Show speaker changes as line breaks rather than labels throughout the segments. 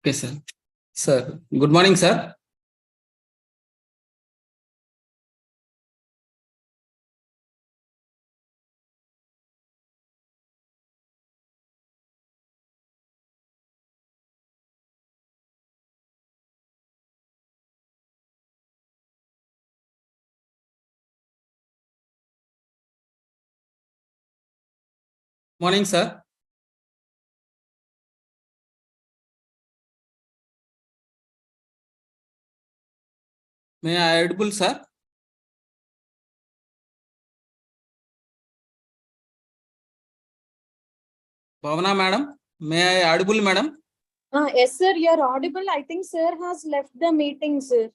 Okay, sir. Sir, good morning, sir. Morning, sir. May I audible, sir? Bhavana, madam. May I audible, madam?
Yes, sir, you're audible. I think sir has left the meeting, sir.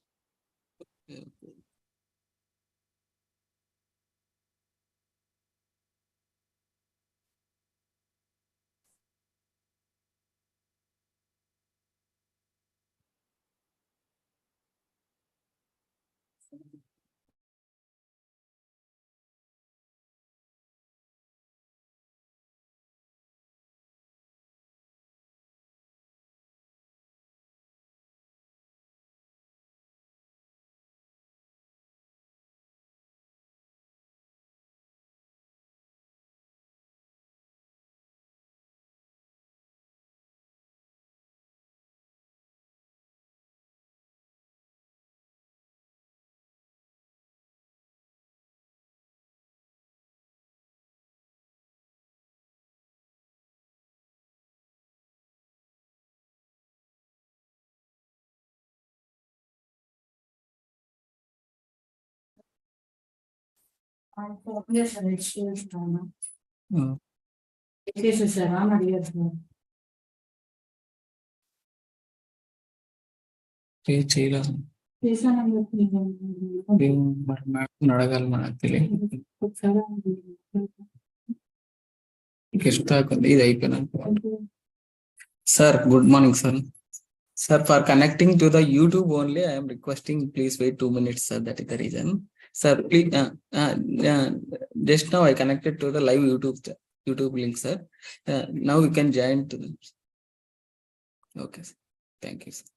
చేయలేదు అడగాలి మనకు తెలియదు ఇది అయిపోయినాక sir good morning sir Sir, for connecting to the YouTube only, I am requesting please wait 2 minutes, sir. That is the reason. Sir, please, just now I connected to the live YouTube link, sir. Now you can join to the. Okay, sir. Thank you, sir.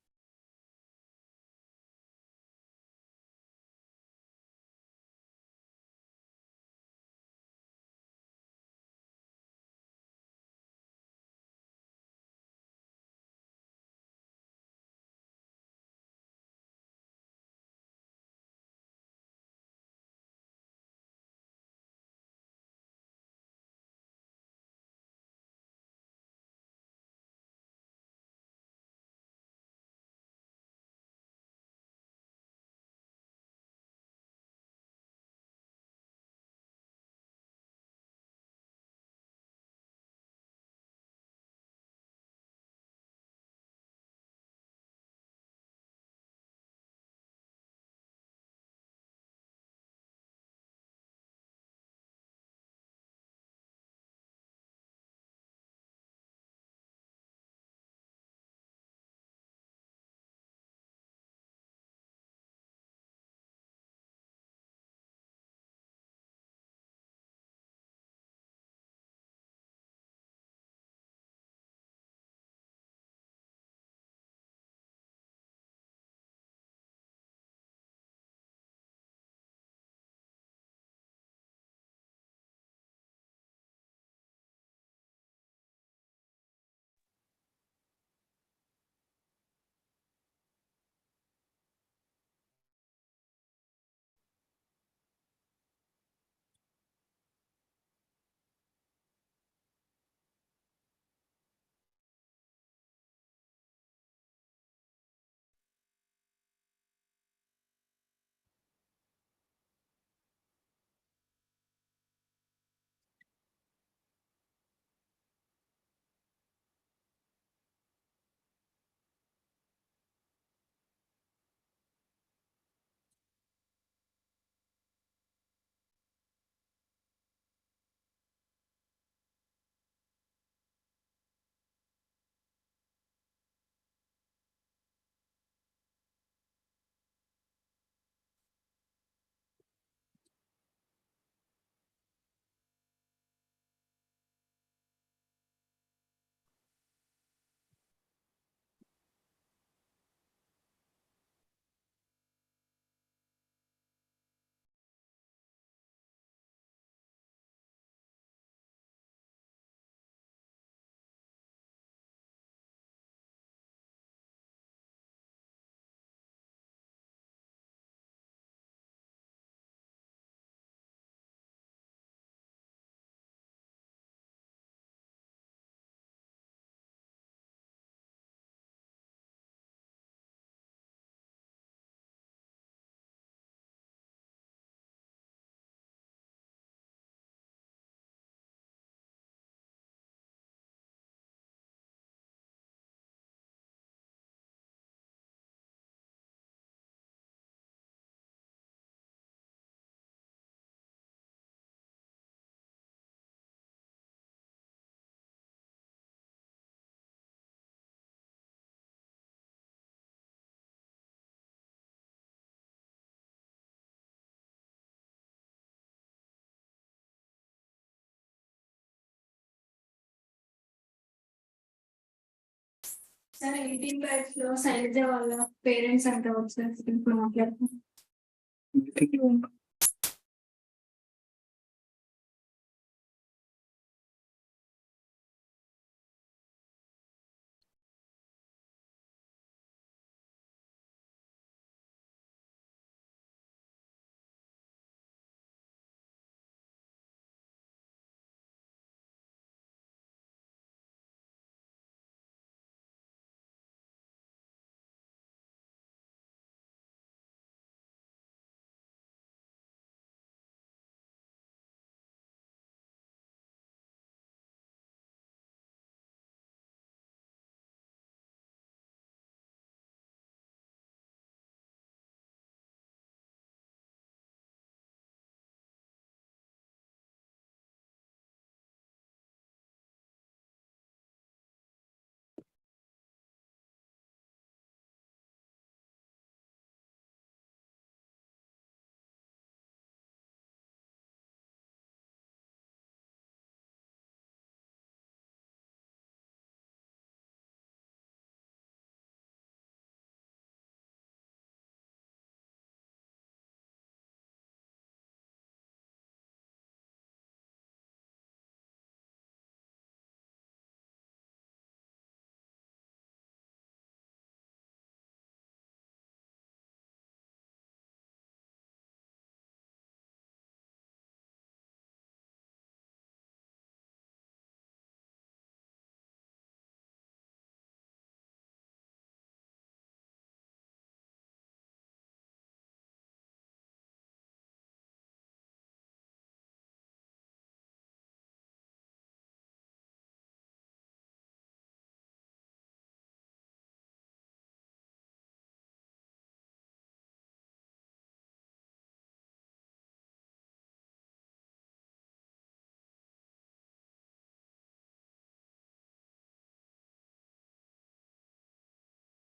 Sir 18 batch లో శైలజ వాళ్ళ parents అంతా వచ్చారు ఇప్పుడు మాట్లాడుతున్నాం.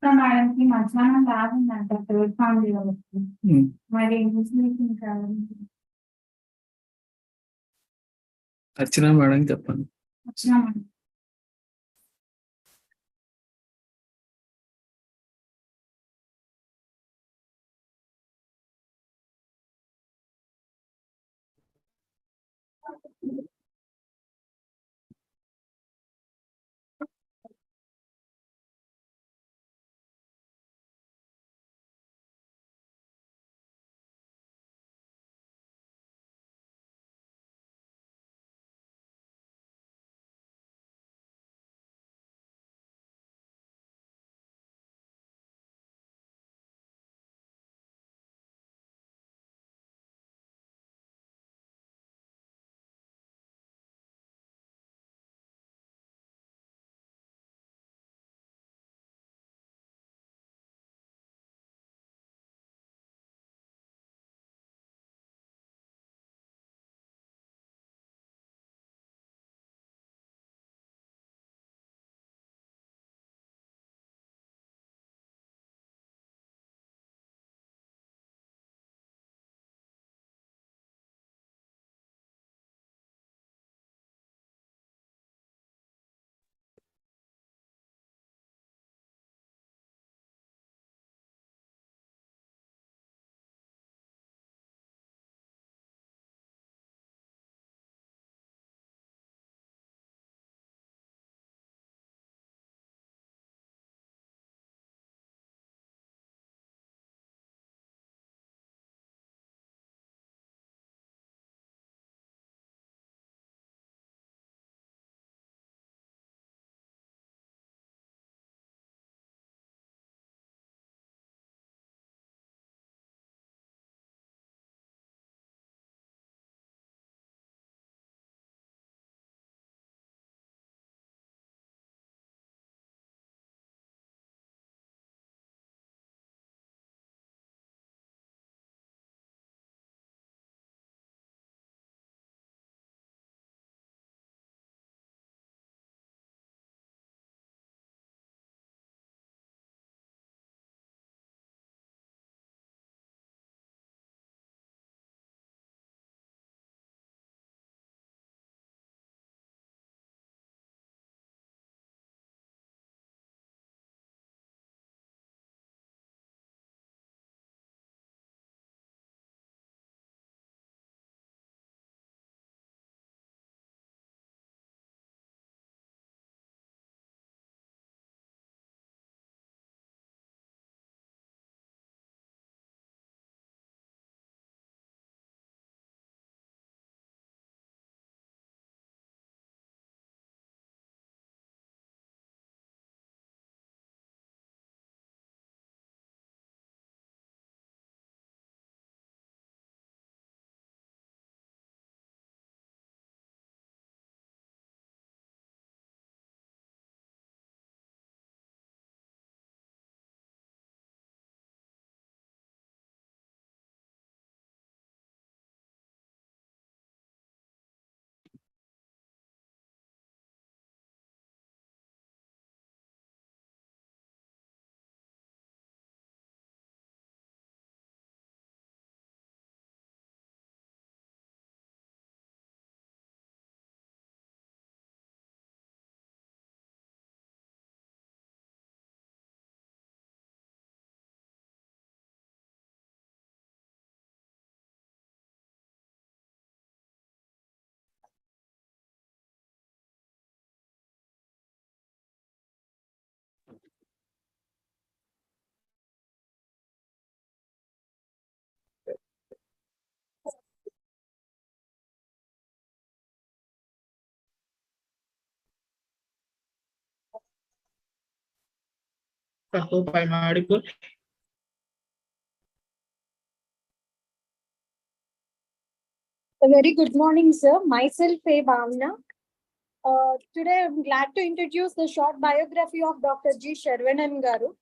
Madam కి మధ్యాహ్నం రాదంట third family వాళ్ళకి మరి ఇంగ్లీష్ మీటింగ్ కావాలి.
అర్చన మేడం చెప్పండి.
వచ్చినా madam.
I hope I'm audible.
A very good morning, sir. Myself, A. Bhavna. Today, I'm glad to introduce the short biography of Dr. G. Sharvanan Garu.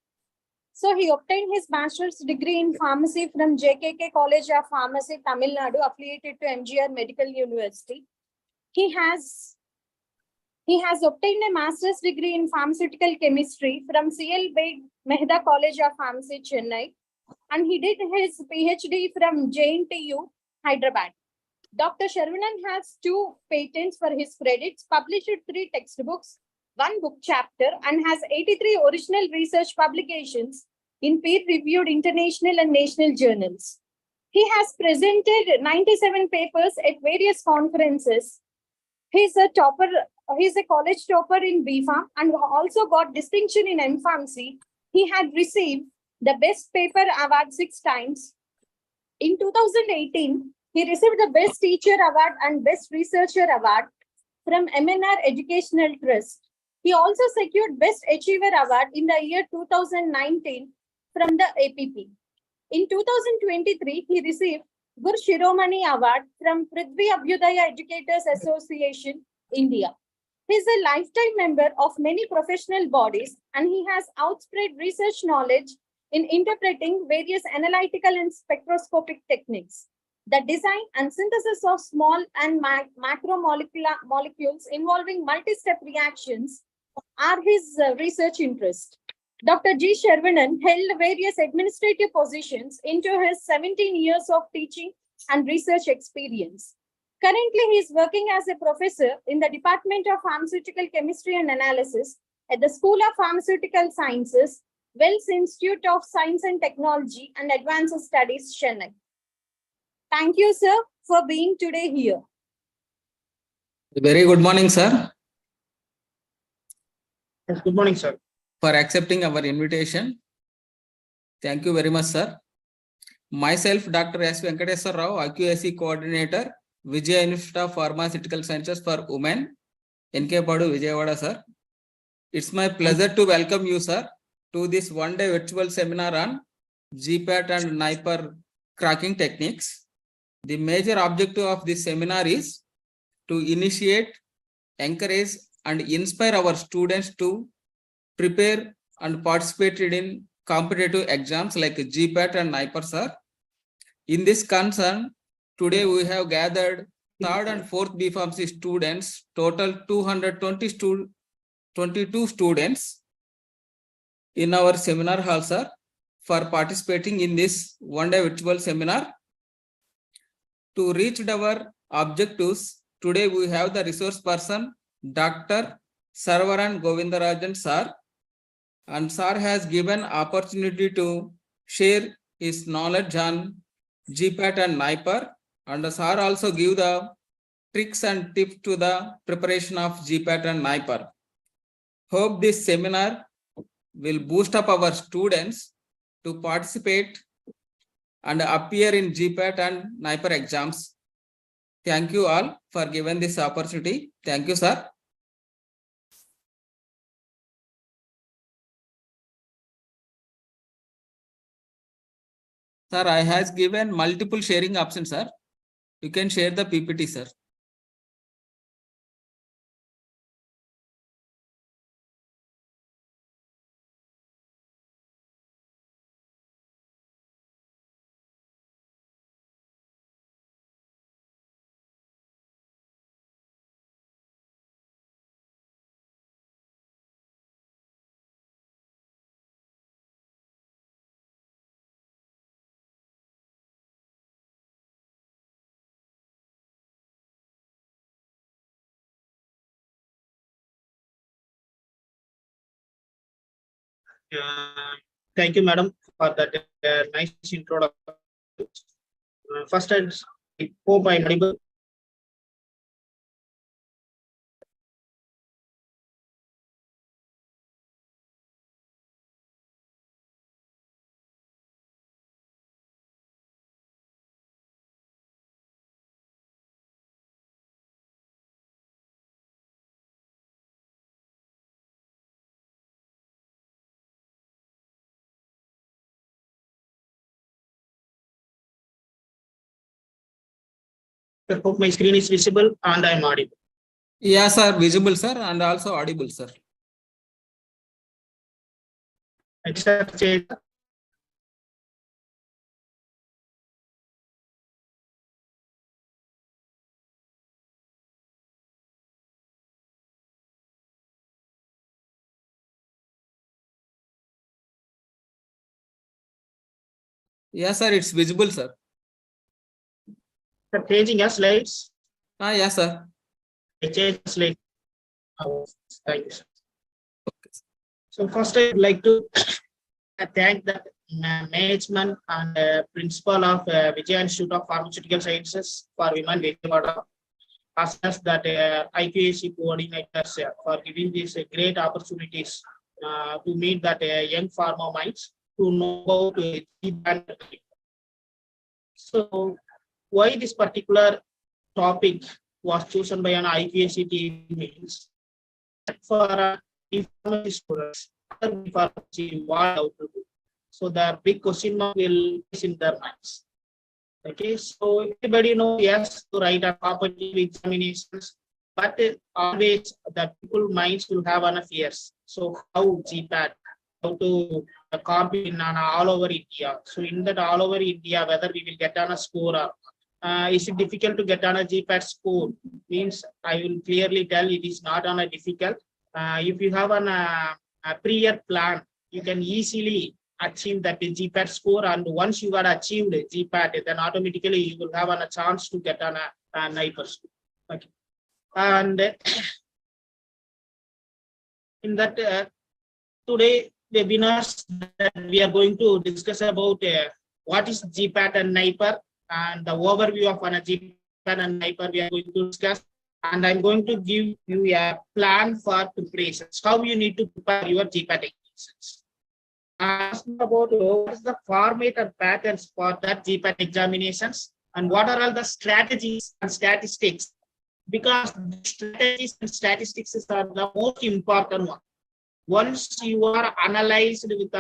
So, he obtained his master's degree in pharmacy from JKK College of Pharmacy, Tamil Nadu, affiliated to MGR Medical University. He has obtained a master's degree in pharmaceutical chemistry from CL Mehta College of Pharmacy, Chennai, and he did his PhD from JNTU, Hyderabad. Dr. Sharvanan has 2 patents for his credits, published 3 textbooks, 1 book chapter, and has 83 original research publications in peer-reviewed international and national journals. He has presented 97 papers at various conferences. He's a college topper in BPharm and also got distinction in MPharmacy. He had received the Best Paper Award 6 times. In 2018, he received the Best Teacher Award and Best Researcher Award from MNR Educational Trust. He also secured Best Achiever Award in the year 2019 from the APP. In 2023, he received Gur Shiromani Award from Prithvi Abhyudaya Educators Association, India. He is a lifetime member of many professional bodies and he has outspread research knowledge in interpreting various analytical and spectroscopic techniques. The design and synthesis of small and macromolecules involving multi-step reactions are his research interest. Dr. G. Sharvanan held various administrative positions into his 17 years of teaching and research experience. Currently, he is working as a professor in the Department of Pharmaceutical Chemistry and Analysis at the School of Pharmaceutical Sciences, Wells Institute of Science and Technology and Advanced Studies, Chennai. Thank you, sir, for being today here.
Very good morning, sir,
Yes, good morning, sir.
for accepting our invitation. Thank you very much, sir. Myself, Dr. S. Venkateswar Rao, AQAC Coordinator, Vijaya Institute of Pharmaceutical Sciences for Women, NK Padu, Vijayawada, sir. It's my pleasure to welcome you, sir, to this one-day virtual seminar on GPAT and NIPER cracking techniques. The major objective of this seminar is to initiate, encourage, and inspire our students to prepare and participate in competitive exams like GPAT and NIPER, sir. In this concern, today we have gathered 3rd and 4th BPharmacy students, total 222 students in our seminar hall, sir, for participating in this one-day virtual seminar. To reach our objectives, today we have the resource person, Dr. Sarvaran Govindarajan, sir, and sir has given opportunity to share his knowledge on GPAT and NIPER, and sir also give the tricks and tips to the preparation of GPAT and NIPER. Hope this seminar will boost up our students to participate and appear in GPAT and NIPER exams. Thank you all for giving this opportunity. Thank you, sir. Sir, I has given multiple sharing options, sir. You can share the PPT, sir.
Thank you, madam, for that nice introduction. First, I hope I'm audible. I hope my screen is visible and I am audible.
Yeah, sir, visible, sir, and also audible, sir.
Accept change.
Yeah, sir, it's visible, sir.
Sir, changing your slides.
Yeah, sir.
I change the slide. Oh, thank you, sir. So first, I would like to thank the management and principal of Vijay Institute of Pharmaceutical Sciences for Women Vijayawada, as well as that IPAC coordinators for giving these great opportunities to meet that young pharma minds to know about GPAT. So why this particular topic was chosen by an IPAC team means for pharmacy students, pharmacy, what how to do. So the big question mark will is in their minds. Okay, so everybody knows yes to write a competitive examinations, but always the people minds will have enough fears. So how GPAT, how to compete in all over India. So in that all over India, whether we will get on a score or is it difficult to get on a GPAT score? Means I will clearly tell it is not on a difficult. If you have a prior plan, you can easily achieve that GPAT score, and once you are achieved GPAT, then automatically you will have a chance to get on a NIPER score. Okay. And in that today webinars that we are going to discuss about what is GPAT and NIPER, and the overview of GPAT and NIPER we are going to discuss. And I'm going to give you a plan for preparations, how you need to prepare your GPAT examinations. Ask about what is the format and patterns for that GPAT examinations, and what are all the strategies and statistics, because strategies and statistics are the most important one. Once you are analyzed with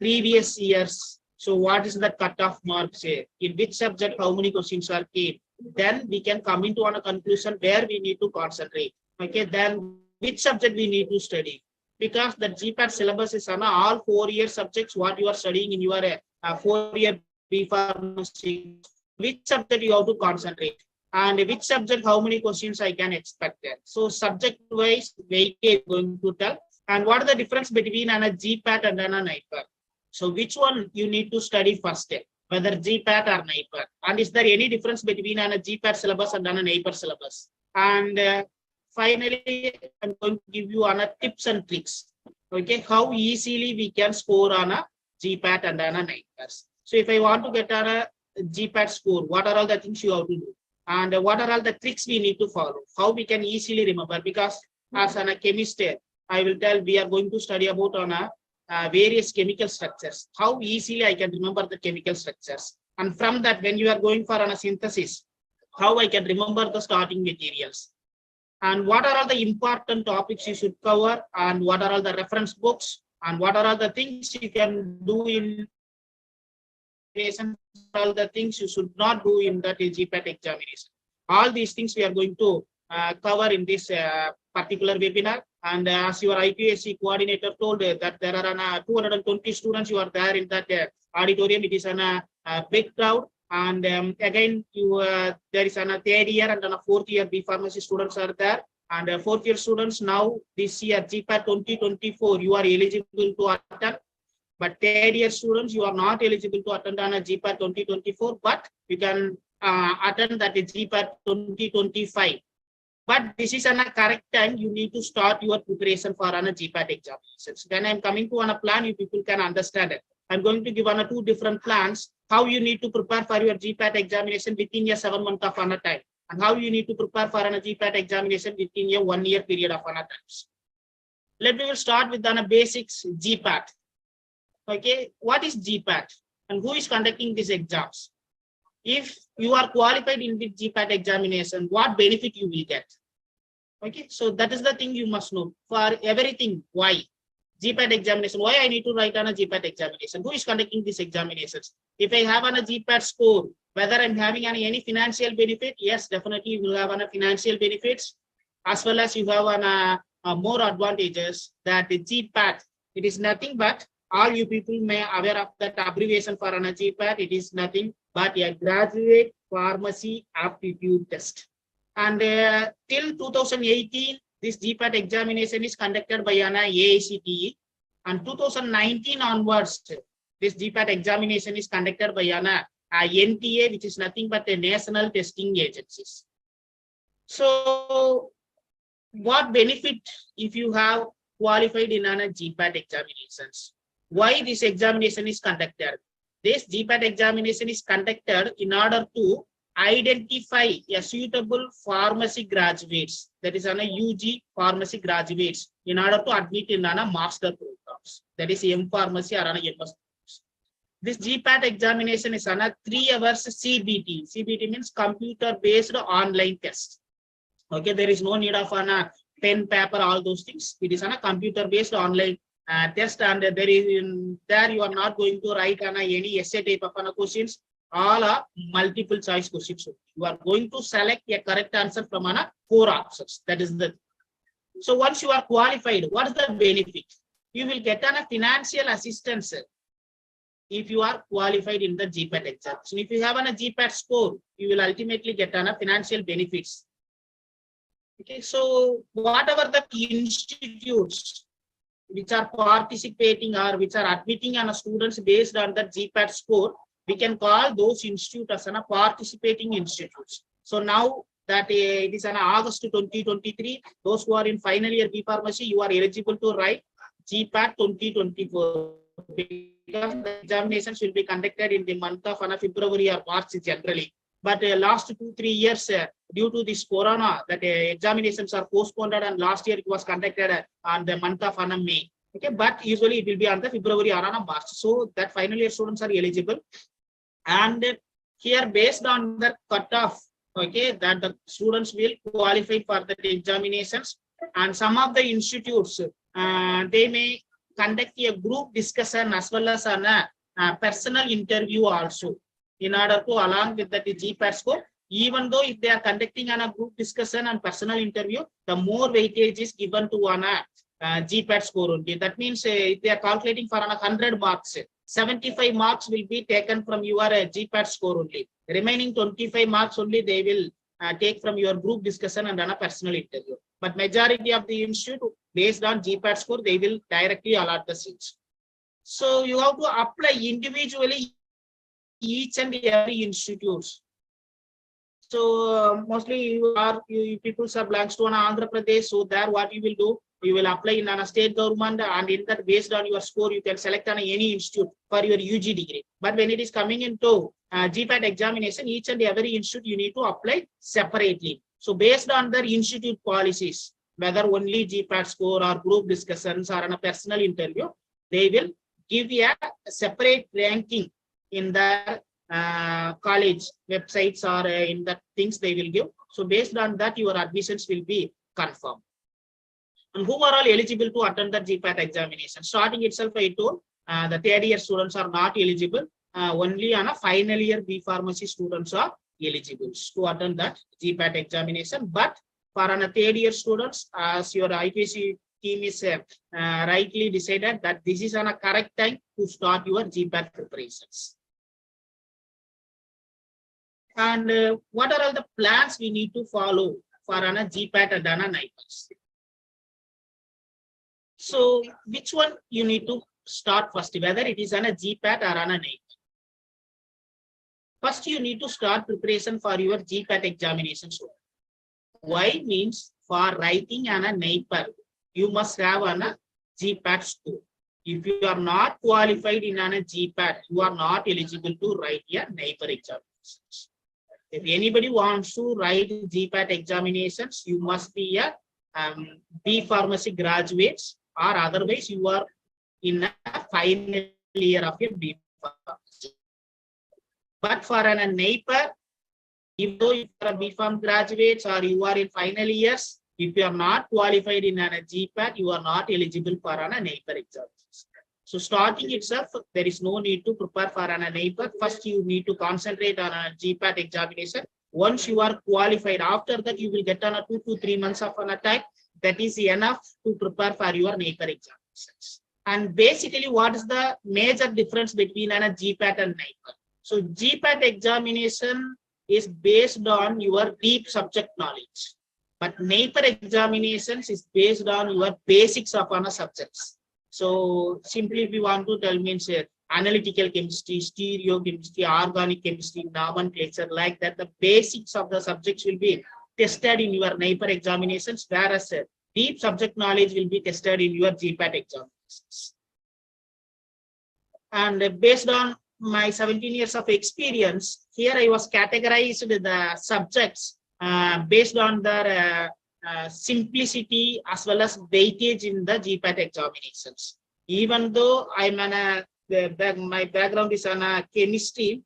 previous years, so what is the cutoff marks here, in which subject how many questions are came, then we can come into a conclusion where we need to concentrate. Okay, then which subject we need to study, because the GPAT syllabus is on all 4-year subjects what you are studying in your 4-year B pharmacy. Which subject you have to concentrate, and which subject how many questions I can expect there. So subject wise weightage going to tell, and what are the difference between a GPAT and a NIPER. So which one you need to study first, whether GPAT or NIPER, and is there any difference between a GPAT syllabus and a NIPER syllabus. And finally, I'm going to give you tips and tricks. Okay, how easily we can score on a GPAT and a NIPER. So if I want to get on a GPAT score, what are all the things you have to do, and what are all the tricks we need to follow, how we can easily remember, because as a chemist, I will tell we are going to study about on various chemical structures, how easily I can remember the chemical structures, and from that when you are going for a synthesis, how I can remember the starting materials, and what are all the important topics you should cover, and what are all the reference books, and what are all the things you can do in all the things you should not do in that GPAT examination. All these things we are going to cover in this particular webinar. And as your IPAC coordinator told that there are 220 students you are there in that auditorium. It is a big crowd. And again, there is a 3rd year and a 4th year B pharmacy students are there. And 4th year students now this year GPAT 2024 you are eligible to attend. But 3rd year students you are not eligible to attend on a GPAT 2024, but you can attend that GPAT 2025. But this is a correct time you need to start your preparation for a GPAT examinations. Then I'm coming to a plan, you people can understand it. I'm going to give 2 different plans, how you need to prepare for your GPAT examination within a 7 month of time, and how you need to prepare for a GPAT examination within a 1 year period of time. Let me start with the basics GPAT. Okay, what is GPAT and who is conducting these exams? If you are qualified in the GPAT examination, what benefit you will get? Okay, so that is the thing you must know. For everything, why? GPAT examination, why I need to write on a GPAT examination? Who is conducting these examinations? If I have on a GPAT score, Whether I'm having any financial benefit, yes, definitely you will have financial benefits, as well as you have more advantages that the GPAT, it is nothing but, all you people may aware of that abbreviation for an GPAT, it is nothing but a graduate pharmacy aptitude test. And till 2018, this GPAT examination is conducted by an AICTE, and 2019 onwards, this GPAT examination is conducted by an NTA, which is nothing but a national testing agencies. So what benefit if you have qualified in a GPAT examinations? Why this examination is conducted? This GPAT examination is conducted in order to identify a suitable pharmacy graduates, that is a UG pharmacy graduates, in order to admit in a master programs, that is M pharmacy or an MS. This GPAT examination is on a 3 hours CBT. CBT means computer based online test. Okay, there is no need of a pen, paper, all those things. It is on a computer based online test, and there you are not going to write any essay type of questions. All are multiple choice questions. You are going to select a correct answer from 4 options. That is the. So once you are qualified, what is the benefit? You will get a financial assistance if you are qualified in the GPAT exam. So if you have a GPAT score, you will ultimately get financial benefits. Okay, so whatever the institutes which are participating or which are admitting students based on the GPAT score, we can call those institutes as participating institutes. So now that it is August 2023, those who are in final year B Pharmacy, you are eligible to write GPAT 2024. Because the examinations will be conducted in the month of February or March generally. But last 2-3 years, due to this corona, that examinations are postponed, and last year it was conducted on the month of May. Okay, but usually it will be on the February or March. So that final year students are eligible. And here, based on the cutoff, okay, that the students will qualify for the examinations. And some of the institutes, they may conduct a group discussion as well as a personal interview also, in order to along with the GPAT score. Even though if they are conducting a group discussion and personal interview, the more weightage is given to GPAT score only. That means if they are calculating for 100 marks, 75 marks will be taken from your GPAT score only. The remaining 25 marks only they will take from your group discussion and a personal interview. But majority of the institute, based on GPAT score, they will directly allot the seats. So you have to apply individually each and every institutes. So mostly you people are belongs to Andhra Pradesh. So there what you will do, you will apply in a state government, and in that based on your score, you can select any institute for your UG degree. But when it is coming into GPAT examination, each and every institute you need to apply separately. So based on their institute policies, whether only GPAT score or group discussions or a personal interview, they will give you a separate ranking in the college websites or in the things they will give. So based on that, your admissions will be confirmed. And who are all eligible to attend the GPAT examination? Starting itself, I told the third year students are not eligible. Only on a final year B Pharmacy students are eligible to attend that GPAT examination. But for a third year students, as your IPC team is rightly decided that this is a correct time to start your GPAT preparations. And what are all the plans we need to follow for a GPAT and a NIPER? So which one you need to start first, whether it is on a GPAT or on a NIPER? First, you need to start preparation for your GPAT examination. Why? Means for writing on a NIPER, you must have a GPAT score. If you are not qualified in a GPAT, you are not eligible to write a NIPER examinations. If anybody wants to write GPAT examinations, you must be a B Pharmacy graduates, or otherwise you are in a final year of your B Pharmacy. But for a NIPER, even though you are a B Pharm graduates or you are in final years, if you are not qualified in a GPAT, you are not eligible for a NIPER examination. So starting itself, there is no need to prepare for an NIPER. First, you need to concentrate on a GPAT examination. Once you are qualified, after that, you will get on a 2 to 3 months of an time. That is enough to prepare for your NIPER examinations. And basically, what is the major difference between a GPAT and NIPER? So GPAT examination is based on your deep subject knowledge. But NIPER examinations is based on your basics of a subjects. So simply if you want to tell me analytical chemistry, stereochemistry, organic chemistry, nomenclature, like that, the basics of the subjects will be tested in your NIPER examinations, whereas deep subject knowledge will be tested in your GPAT examinations. And based on my 17 years of experience, here I was categorized the subjects based on their simplicity as well as weightage in the GPAT examinations. Even though I'm my background is on chemistry,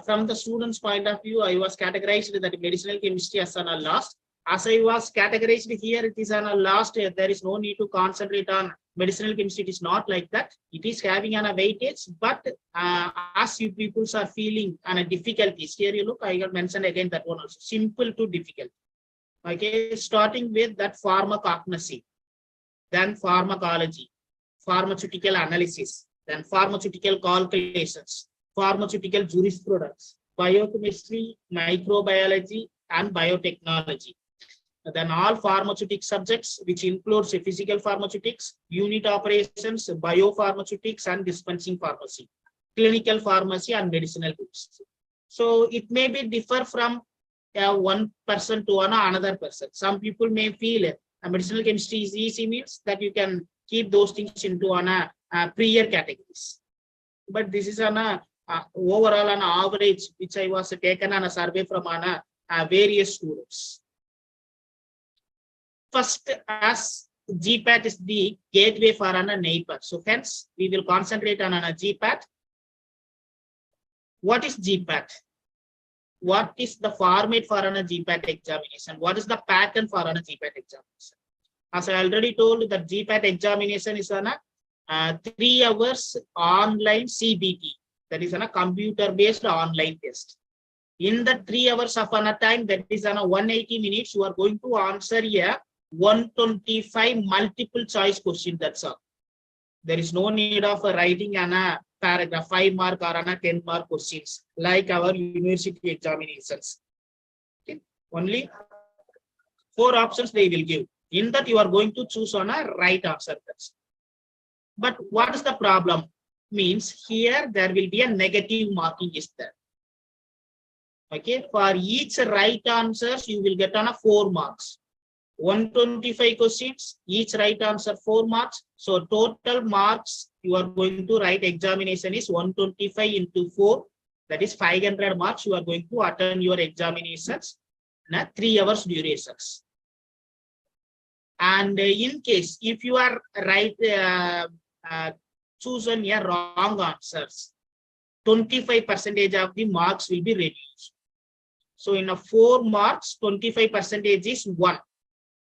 from the students' point of view, I was categorized that medicinal chemistry as on a last. As I was categorized here, it is on a last. There is no need to concentrate on medicinal chemistry. It is not like that. It is having a weightage, but as you people are feeling on a difficulties, here you look, I have mentioned again that one also, simple to difficult. Okay, starting with that pharmacognosy, then pharmacology, pharmaceutical analysis, then pharmaceutical calculations, pharmaceutical jurisprudence, biochemistry, microbiology, and biotechnology. Then all pharmaceutic subjects, which includes physical pharmaceutics, unit operations, biopharmaceutics, and dispensing pharmacy, clinical pharmacy, and medicinal goods. So it may be differ from one person to another person. Some people may feel medicinal chemistry is easy, means that you can keep those things into a prior categories. But this is an overall an average, which I was taken on a survey from various students. First, as GPAT is the gateway for an NIPER. So hence, we will concentrate on a GPAT. What is GPAT? What is the format for an GPAT examination? What is the pattern for an GPAT examination? As I already told, the GPAT examination is on a 3 hours online CBT. That is on a computer-based online test. In the 3 hours of a time, that is on a 180 minutes, you are going to answer a 125 multiple choice question. That's all. There is no need of writing a paragraph 5 mark or 10 mark questions like our university examinations. Okay. Only 4 options they will give. In that, you are going to choose on a right answer. But what is the problem? Means here there will be a negative marking is there. Okay, for each right answers you will get on a 4 marks. 125 questions, each right answer 4 marks. So total marks you are going to write examination is 125 into 4. That is 500 marks. You are going to attend your examinations in 3 hours durations. And in case if you are chosen a wrong answers, 25% of the marks will be reduced. So in a 4 marks, 25% is 1.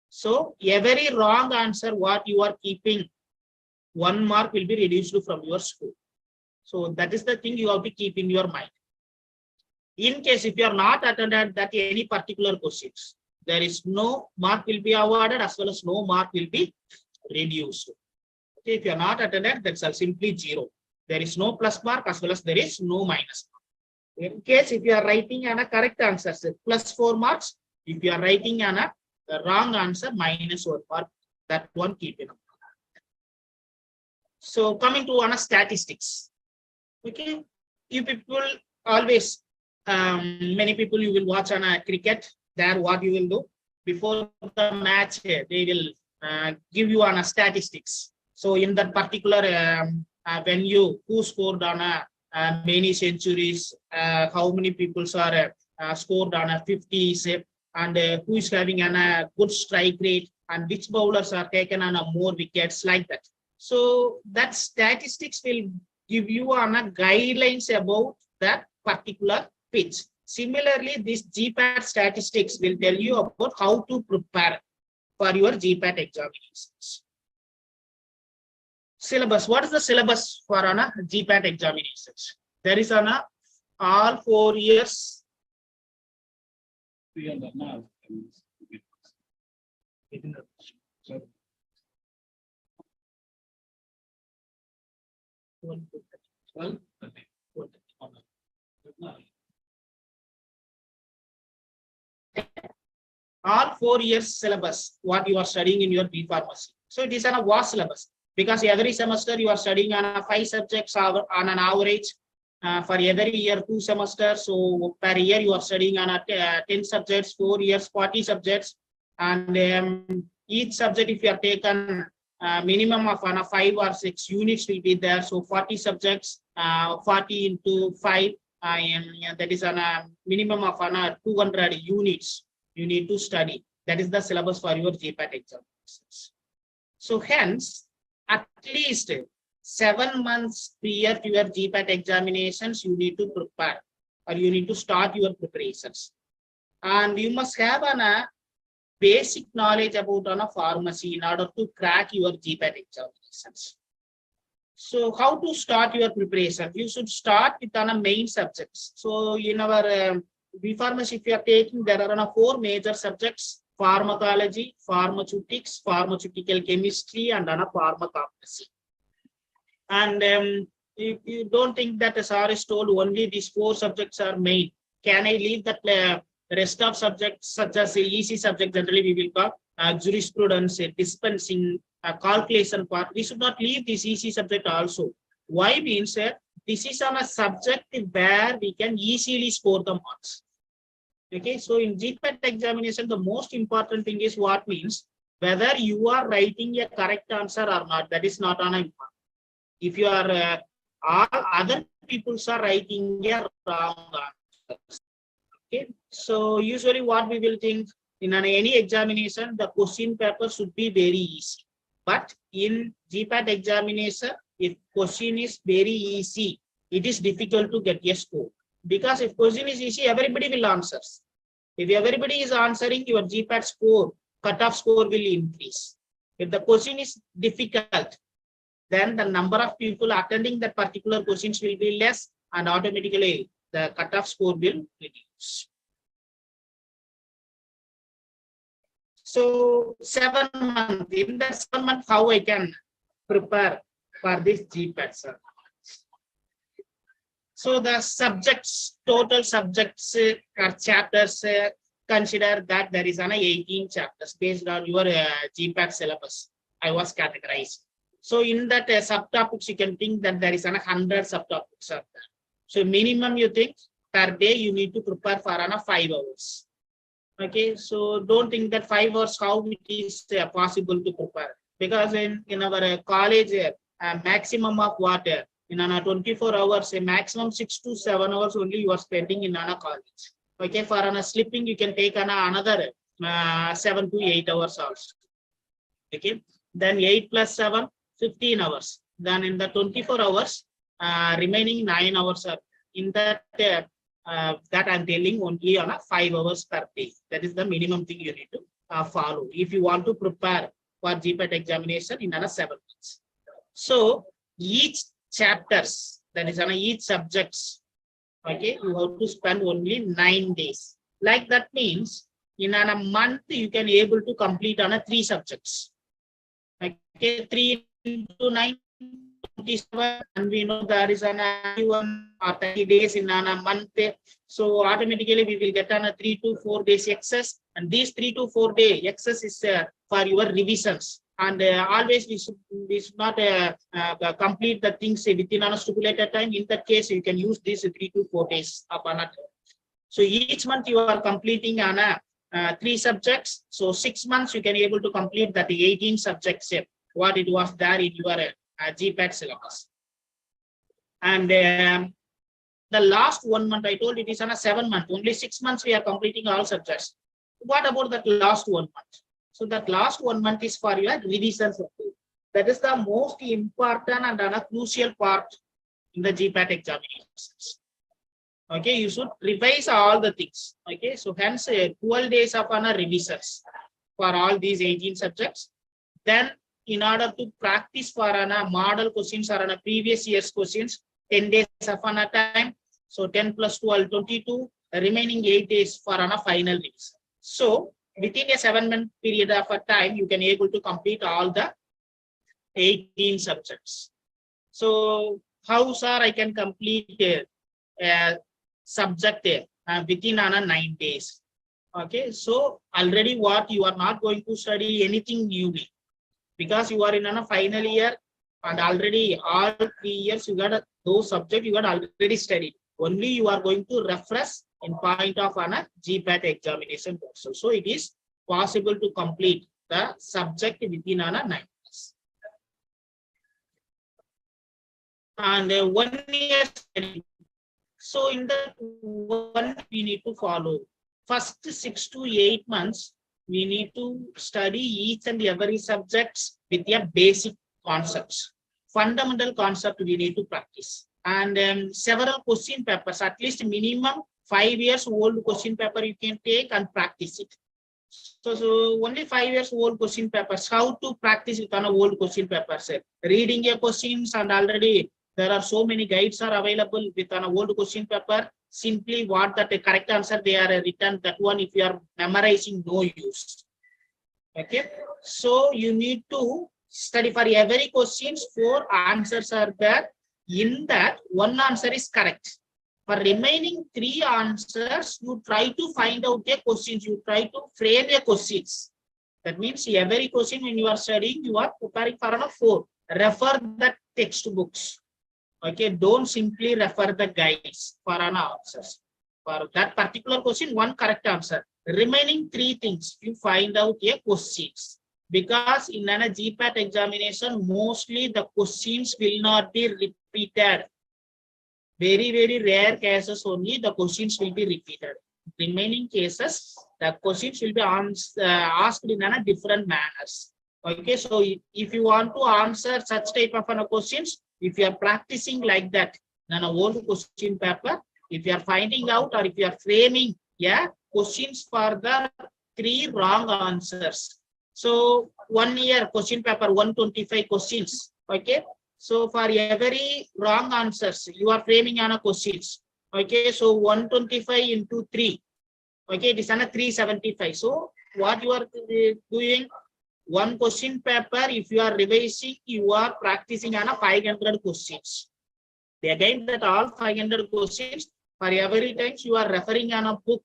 So every wrong answer what you are keeping, 1 mark will be reduced from your score. So that is the thing you have to keep in your mind. In case if you are not attended that any particular questions, there is no mark will be awarded as well as no mark will be reduced. Okay, if you are not attended, that's simply 0. There is no plus mark as well as there is no minus mark. In case if you are writing a correct answer, plus 4 marks. If you are writing a wrong answer, minus 1 mark. That one keep in mind. So coming to statistics. Okay, you people always many people you will watch on cricket. There what you will do before the match, they will give you on statistics. So in that particular venue, who scored on many centuries, how many people are scored on 50s, and who is having a good strike rate, and which bowlers are taken on more wickets, like that. So that statistics will give you on guidelines about that particular pitch. Similarly, this GPAT statistics will tell you about how to prepare for your GPAT examinations. syllabus. What is the syllabus for an GPAT examinations? There is an all 4 years. All 4 years syllabus, what you are studying in your B Pharmacy. So it is on a vast syllabus because every semester you are studying on a 5 subjects on an average. For every year 2 semesters, so per year you are studying on a 10 subjects, 4 years 40 subjects, and each subject if you are taken minimum of 5 or 6 units will be there, so 40 subjects, 40 into 5, and that is on a minimum of 200 units you need to study. That is the syllabus for your GPAT examinations. So hence, at least 7 months prior to your GPAT examinations, you need to prepare or you need to start your preparations. And you must have a basic knowledge about a pharmacy in order to crack your GPAT examinations. So how to start your preparation? You should start with main subjects. So in our B Pharmacy, if you are taking, there are 4 major subjects: pharmacology, pharmaceutics, pharmaceutical chemistry, and pharmacophagy. And if you don't think that the SR is told only these 4 subjects are main, can I leave that the rest of subjects such as the EC subject, generally we will call jurisprudence, dispensing, calculation part, we should not leave this EC subject also. Why means this is on a subject where we can easily score the marks. Okay, so in GPAT examination, the most important thing is what means whether you are writing a correct answer or not. That is not an important. If you are all other people are writing a wrong answer. Okay, so usually what we will think in any examination, the question paper should be very easy. But in GPAT examination, if question is very easy, it is difficult to get a score. Because if question is easy, everybody will answer. If everybody is answering, your GPAT score, cutoff score will increase. If the question is difficult, then the number of people attending that particular questions will be less, and automatically the cutoff score will reduce. So 7 months, in that 7 months, how I can prepare for this GPAT, sir? So the subjects, total subjects or chapters, consider that there is 18 chapters based on your GPAT syllabus. I was categorized. So in that subtopics, you can think that there is 100 subtopics are there. So minimum you think per day you need to prepare for 5 hours. Okay, so don't think that 5 hours how it is possible to prepare, because in our college maximum of what in 24 hours, a maximum 6 to 7 hours only you are spending in college. Okay, for sleeping you can take another 7 to 8 hours also. Okay, then 8 plus 7, 15 hours. Then in the 24 hours, remaining 9 hours are in that. That I'm telling only on 5 hours per day. That is the minimum thing you need to follow if you want to prepare for GPAT examination in 7 months. So each chapters, that is on each subjects, okay, you have to spend only 9 days. Like that means in a month you can able to complete on 3 subjects. Okay, 3 into 9. 27, and we know there is an 1 or 30 days in a month, so automatically we will get on 3 to 4 days excess, and these 3 to 4 day excess is for your revisions, and always we should not complete the things within a stipulated time. In that case, you can use these 3 to 4 days upon a time. So each month you are completing on 3 subjects, so 6 months you can able to complete that 18 subjects what it was there in your GPAT syllabus. And the last 1 month, I told it is on 7 months, only 6 months we are completing all subjects. What about that last 1 month? So that last 1 month is for your revisions. That is the most important and a crucial part in the GPAT examinations. Okay, you should revise all the things. Okay, so hence 12 days of revisions for all these 18 subjects. Then in order to practice for a model questions or a previous year's questions, 10 days of a time. So 10 plus 12, 22, the remaining 8 days for a final revision. So within a 7-month period of a time, you can able to complete all the 18 subjects. So how, sir, I can complete a subject within 9 days? Okay, so already what you are not going to study anything newly, because you are in a final year and already all 3 years you got those subjects you got already studied. Only you are going to refresh in point of a GPAT examination also. So it is possible to complete the subject within 9 days. And 1 year study. So in the one we need to follow. First 6 to 8 months, we need to study each and every subjects with their basic concepts. Fundamental concept we need to practice. And several question papers, at least minimum 5 years old question paper you can take and practice it. So only 5 years old question papers, how to practice it on a old question papers? Reading a questions, and already there are so many guides are available with an old question paper. Simply what that the correct answer they are written, that one if you are memorizing, no use. Okay, so you need to study for every questions 4 answers are there. In that, 1 answer is correct. For remaining 3 answers, you try to find out the questions. You try to frame the questions. That means every question when you are studying, you are preparing for a 4. Refer the textbooks. Okay, don't simply refer the guides for an answers. For that particular question, 1 correct answer. Remaining 3 things, you find out a questions. Because in a GPAT examination, mostly the questions will not be repeated. Very, very rare cases only the questions will be repeated. Remaining cases, the questions will be asked in a different manners. Okay, so if you want to answer such type of questions, if you are practicing like that, then a old question paper, if you are finding out or if you are framing questions for the 3 wrong answers. So 1 year question paper, 125 questions. Okay, so for every wrong answers, you are framing on a questions. Okay, so 125 into 3. Okay, it is on a 375. So what you are doing? 1 question paper, if you are revising, you are practicing on a 500 questions. Again, that all 500 questions, for every time you are referring on a book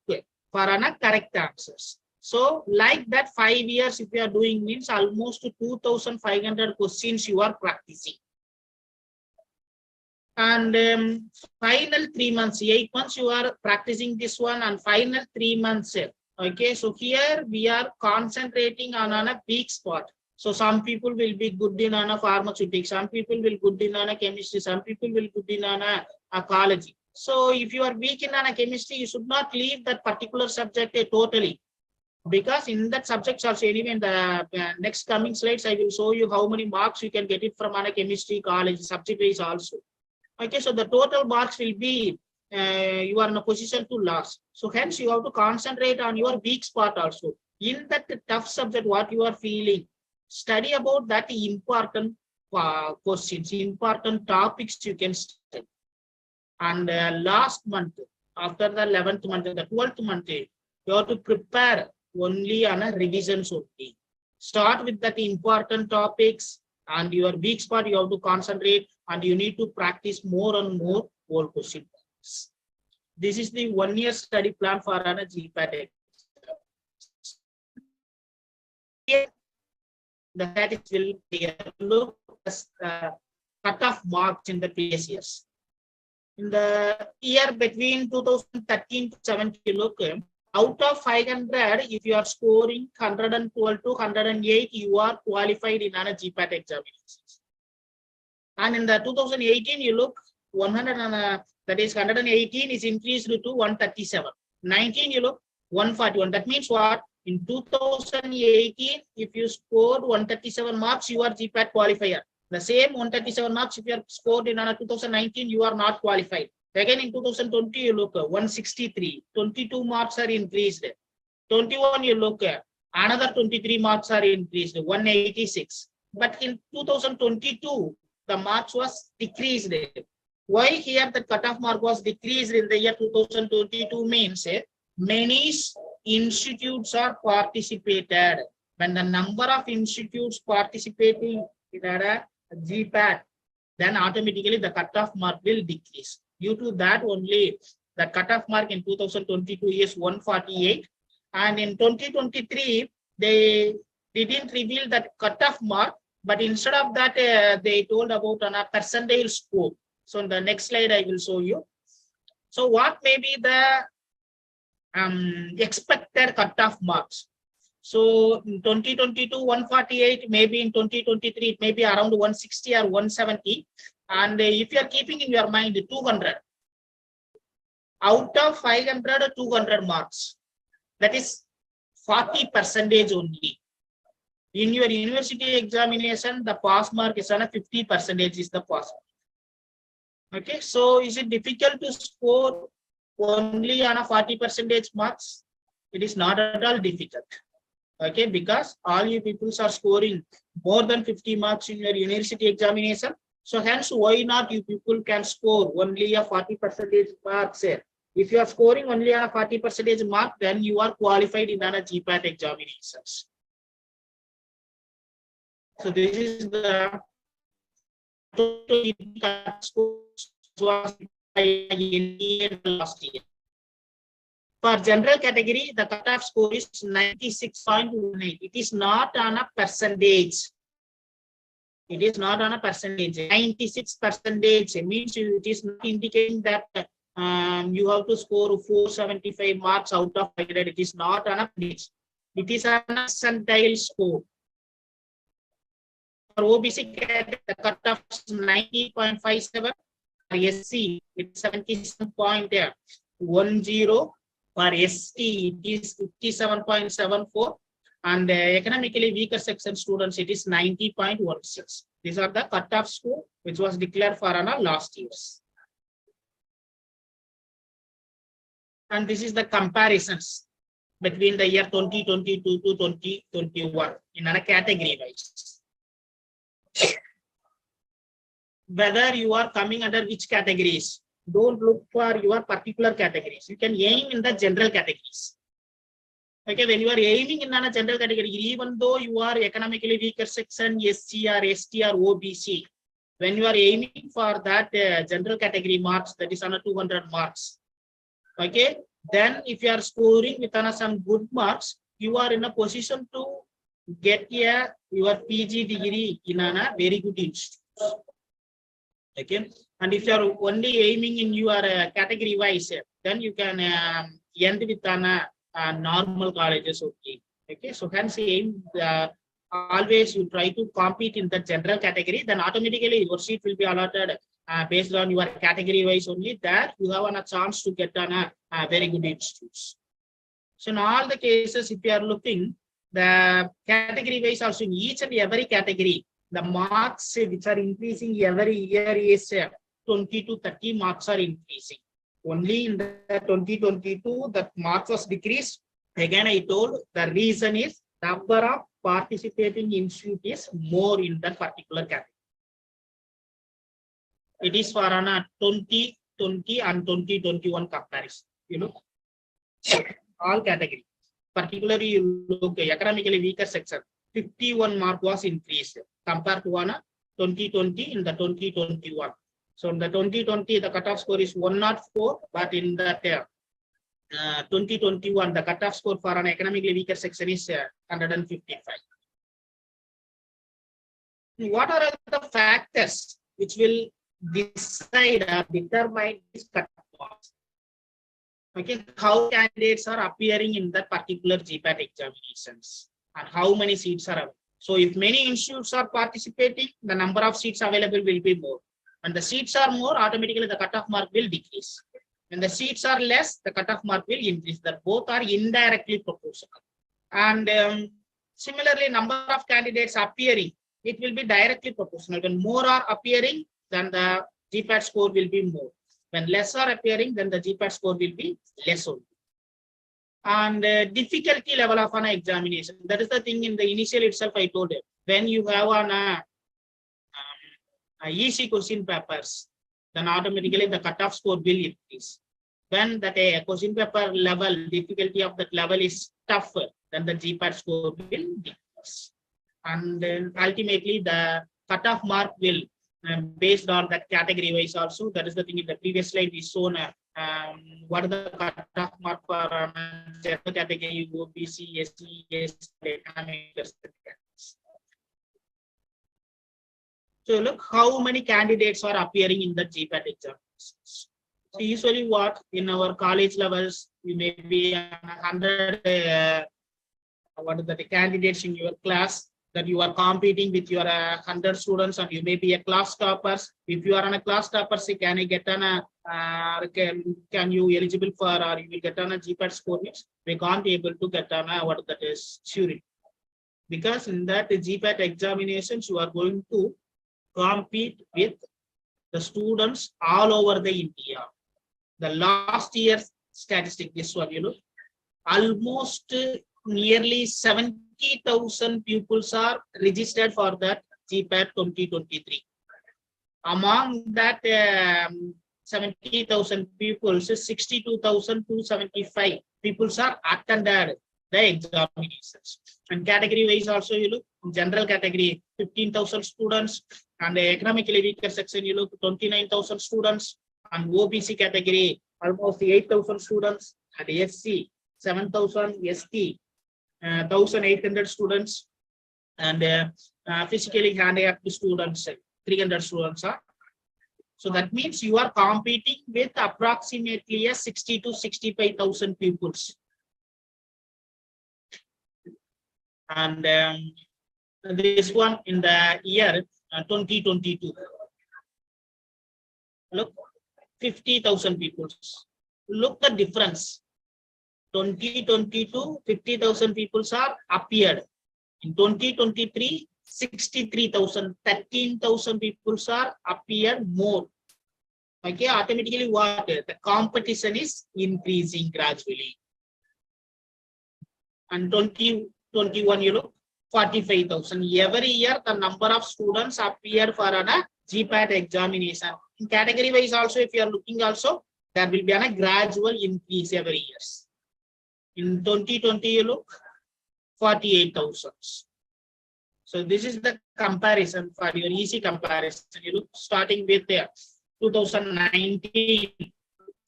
for an correct answers. So like that 5 years, if you are doing means almost 2,500 questions you are practicing. And final 3 months, 8 months you are practicing this one, and final 3 months. Okay, so here we are concentrating on a weak spot. So some people will be good in on a pharmaceutics, some people will good in on a chemistry, some people will good in on a ecology. So if you are weak in on a chemistry, you should not leave that particular subject totally. Because in that subject also, anyway, in the next coming slides, I will show you how many marks you can get it from a chemistry college subject wise also. Okay, so the total marks will be you are in a position to lose. So hence you have to concentrate on your weak spot also. In that tough subject, what you are feeling, study about that important questions, important topics you can study. And last month, after the 11th month, the 12th month, you have to prepare only on a revisions only. Start with that important topics, and your weak spot you have to concentrate, and you need to practice more and more old question. This is the 1 year study plan for a GPAT. Here, the statistics will look at cut-off marks in the previous years. In the year between 2013 to 17, look, out of 500, if you are scoring 112 to 108, you are qualified in a GPAT examinations. And in the 2018, you look 100, that is 118 is increased to 137. 19, you look 141. That means what? In 2018, if you scored 137 marks, you are GPAT qualifier. The same 137 marks, if you are scored in 2019, you are not qualified. Again, in 2020, you look 163. 22 marks are increased. 21, you look another 23 marks are increased. 186. But in 2022, the marks was decreased. Why here the cutoff mark was decreased in the year 2022 means many institutes are participated. When the number of institutes participating in a GPAT, then automatically the cutoff mark will decrease. Due to that only, the cutoff mark in 2022 is 148, and in 2023 they didn't reveal that cutoff mark, but instead of that they told about a percentage score. So in the next slide I will show you. So what may be the expected cutoff marks? So in 2022 148, maybe in 2023 it may be around 160 or 170. And if you are keeping in your mind 200 out of 500 200 marks, that is 40% only. In your university examination, the pass mark is on a 50% is the pass. Okay, so is it difficult to score only on a 40% marks? It is not at all difficult. Okay, because all you people are scoring more than 50 marks in your university examination. So hence, why not you people can score only a 40% marks? If you are scoring only a 40% mark, then you are qualified in a GPAT examinations. So this is the last year. For general category, the cutoff score is 96.18. It is not on a percentage. It is not on a percentage. 96% means it is not indicating that you have to score 475 marks out of 500. It is not on a percentage. It is on a percentile score. For OBC category, the cutoff is 90.57. For SC, it's 77.10. For ST, it is 57.74. And economically weaker section students, it is 90.16. These are the cutoff score which was declared for last years. And this is the comparisons between the year 2022 to 2021 in a category wise. Whether you are coming under which categories, don't look for your particular categories. You can aim in the general categories. Okay, when you are aiming in a general category, even though you are economically weaker section, SC or ST or OBC, when you are aiming for that general category marks, that is on a 200 marks. Okay, then if you are scoring with some good marks, you are in a position to get your PG degree in a very good institute. Okay, and if you are only aiming in your category wise, then you can end with normal colleges. Okay, so hence aim always you try to compete in the general category, then automatically your seat will be allotted based on your category wise only. That you have a chance to get on a very good institutes. So in all the cases, if you are looking the category wise also, in each and every category, the marks which are increasing every year is 20 to 30 marks are increasing. Only in the 2022, the marks was decreased. Again, I told the reason is number of participating institute is more in that particular category. It is for 2020 and 2021 comparison. You know, all categories. Particularly, you look economically weaker section, 51 mark was increased compared to 2020 in the 2021. So in the 2020, the cutoff score is 104, but in that 2021, the cutoff score for an economically weaker section is 155. What are the factors which will decide or determine this cutoff marks? Okay, how candidates are appearing in that particular GPAT examinations and how many seats are available. So if many institutes are participating, the number of seats available will be more. When the seats are more, automatically the cutoff mark will decrease. When the seats are less, the cutoff mark will increase. That both are indirectly proportional. And similarly, number of candidates appearing, it will be directly proportional. When more are appearing, then the GPAT score will be more. When less are appearing, then the GPAT score will be less only. and difficulty level of an examination. That is the thing in the initial itself I told you. When you have an easy question papers, then automatically the cutoff score will increase. When that a question paper level, difficulty of that level is tougher, then the GPAT score will decrease. And then ultimately the cutoff mark will based on that category wise also. That is the thing in the previous slide we shown what are the cutoff mark for general category, OBC, SC, economic. So look how many candidates are appearing in the GPAT examinations. So usually what in our college levels, you may be 100 what are the candidates in your class that you are competing with your 100 students, and you may be a class toppers. If you are on a class toppers, can you get on a can you eligible for or you will get on a GPAT score? We can't be able to get on a what that is surety, because in that GPAT examinations you are going to compete with the students all over the India. The last year's statistic, this one, almost nearly 70,000 pupils are registered for that GPAT 2023. Among that 70,000 pupils, 62,275 pupils are attended the examinations. And category wise also, general category 15,000 students, and the economically weaker section 29,000 students, and OBC category almost 8,000 students, and SC 7,000, ST 1,800 students, and physically handicapped students 300 students are. So that means you are competing with approximately 60 to 65,000 pupils. And this one in the year 2022. Look, 50,000 people. Look the difference. 2022, 50,000 people are appeared. In 2023, 63,000, 13,000 people are appeared more. Okay, automatically what? The competition is increasing gradually. And 2021, 45,000. Every year, the number of students appear for a GPAT examination. In category wise also, if you are looking also, there will be a gradual increase every year. In 2020, you look 48,000. So this is the comparison for your easy comparison. You look starting with 2019,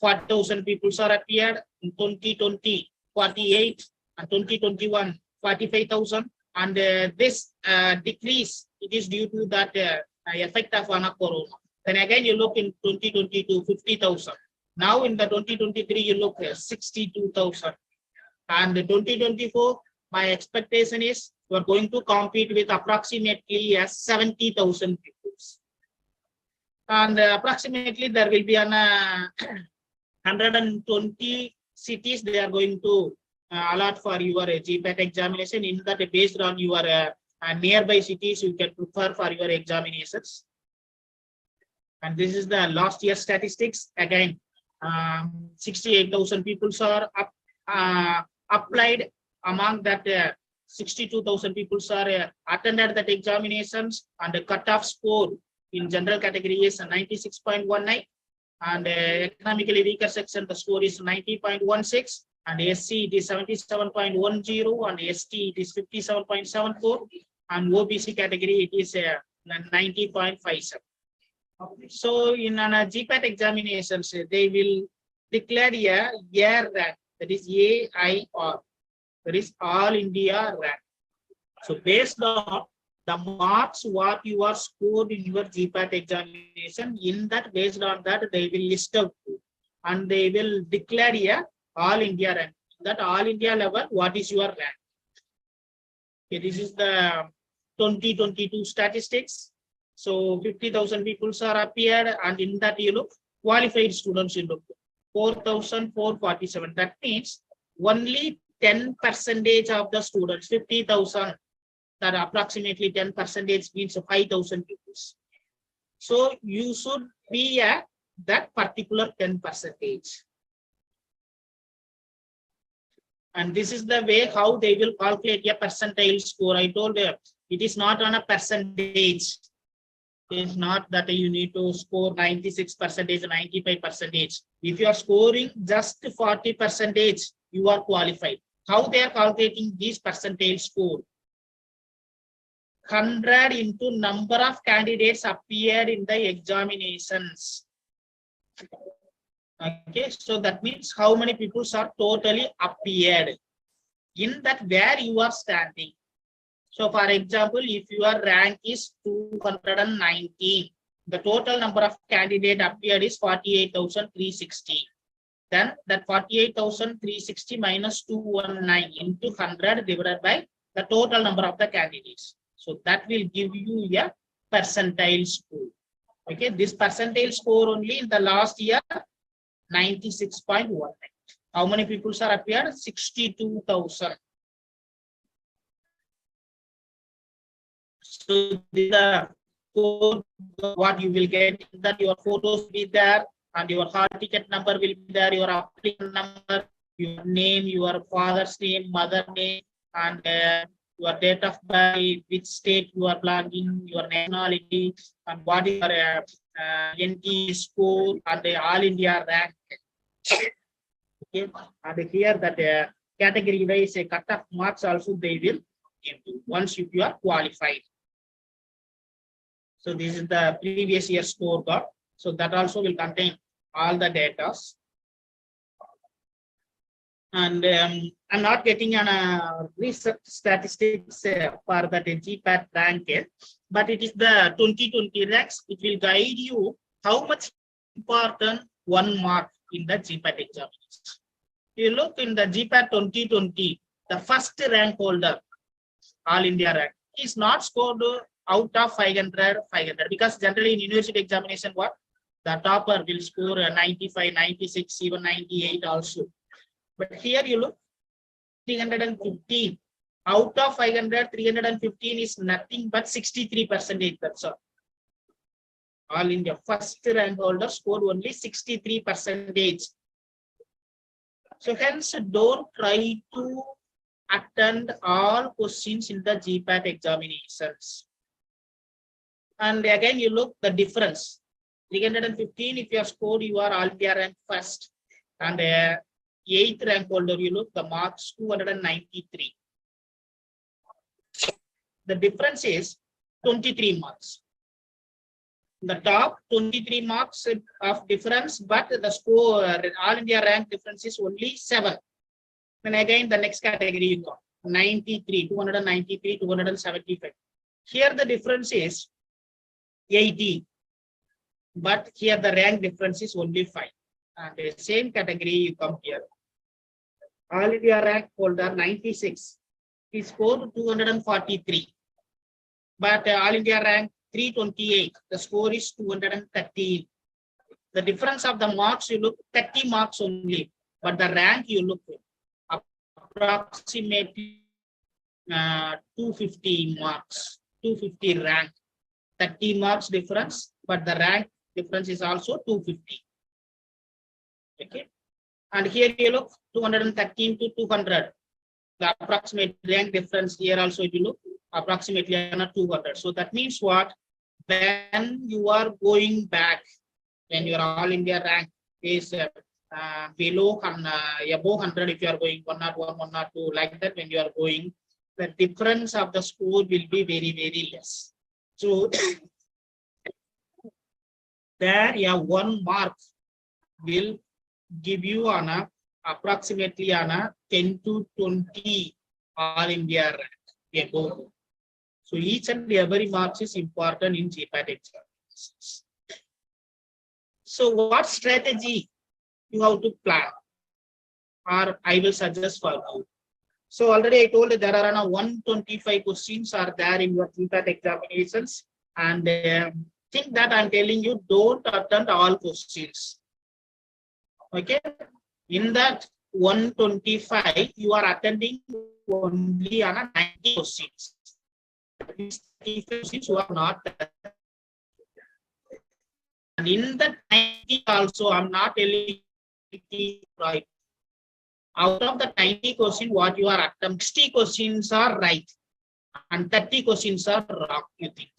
40,000 people are appeared. In 2020, 48, and 2021, 45,000. And this decrease, it is due to that effect of corona. Then again, you look in 2022, 50,000. Now in the 2023, you look 62,000. And 2024, my expectation is we are going to compete with approximately 70,000 people. And approximately there will be 120 cities they are going to allot for your GPAT examination. In that, based on your nearby cities, you can prefer for your examinations. And this is the last year statistics. Again, 68,000 people are applied. Among that, 62,000 people are attended that examinations, and the cutoff score in general category is 96.19, and economically weaker section the score is 90.16, and SC it is 77.10, and ST it is 57.74, and OBC category it is 90.57. So in a GPAT examinations, they will declare a year rank, that is AIR, that is All India rank. So based on the marks what you are scored in your GPAT examination, in that based on that they will list out and they will declare a All India rank. That All India level, what is your rank? Okay, this is the 2022 statistics. So 50,000 people are appeared, and in that you look qualified students you look 4,447. That means only 10% of the students, 50,000, that approximately 10% means 5,000 people. So you should be at that particular 10%. And this is the way how they will calculate a percentile score. I told you, it is not on a percentage. It's not that you need to score 96%, 95%. If you are scoring just 40%, you are qualified. How they are calculating this percentile score? 100 into number of candidates appeared in the examinations. Okay, so that means how many people are totally appeared in that where you are standing. So for example, if your rank is 219, the total number of candidates appeared is 48,360. Then that 48,360 minus 219 into 100 divided by the total number of the candidates. So that will give you a percentile score. Okay, this percentile score only in the last year, 96.19. How many people are appeared? 62,000. So the code, what you will get, that your photos will be there and your hall ticket number will be there, your applicant number, your name, your father's name, mother name, and your date of birth, which state you are belonging, your nationality, and what is your NT score and the all India rank. Okay. And here that category wise cut-off marks also they will give you once you are qualified. So this is the previous year score card. So that also will contain all the data. And I'm not getting an research statistics for that GPAT rank, but it is the 2020 ranks. It will guide you how much important 1 mark in the GPAT examination. You look in the GPAT 2020, the first rank holder, all India rank, is not scored out of 500, because generally in university examination, what the topper will score 95, 96, even 98 also. But here you look 315 out of 500, 315 is nothing but 63%. That's all. All India first rank holder scored only 63%. So hence don't try to attend all questions in the GPAT examinations. And again, you look the difference. 315, if you have scored, you are all India rank first. And 8th rank holder, you look the marks 293. The difference is 23 marks. The top 23 marks of difference, but the score all India rank difference is only 7. Then again, the next category you got 93, 293, 275. Here the difference is 80, but here the rank difference is only 5. And the same category you come here. All India rank holder 96, he scored 243. But all India rank 328, the score is 213. The difference of the marks you look 30 marks only, but the rank you look approximately 250 marks, 250 rank. 30 marks difference, but the rank difference is also 250. Okay, and here you look 213 to 200. The approximate rank difference here also if you look approximately 200. So that means what? When you are going back, when your all India rank is below above 100, if you are going 101, 102, like that, when you are going, the difference of the score will be very, very less. So there, 1 mark will give you on a approximately on a 10 to 20 all India rank above. So each and every marks is important in GPAT examinations. So what strategy you have to plan, or I will suggest for you. So already I told you there are around 125 questions are there in your GPAT examinations, and think that I'm telling you don't attend all questions. Okay, in that 125 you are attending only on 90 questions. These questions you are not, and in that 90 also I'm not telling right. Out of the 90 questions, what you are attempting, 60 questions are right and 30 questions are wrong, you think.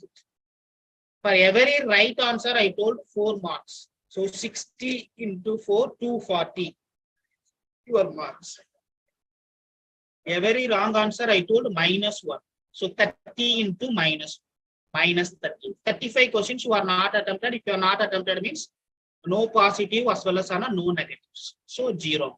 For every right answer, I told 4 marks. So 60 into 4, 240. Your marks. Every wrong answer, I told -1. So 30 into minus 30. 35 questions you are not attempted. If you are not attempted means no positive as well as no negatives. So 0.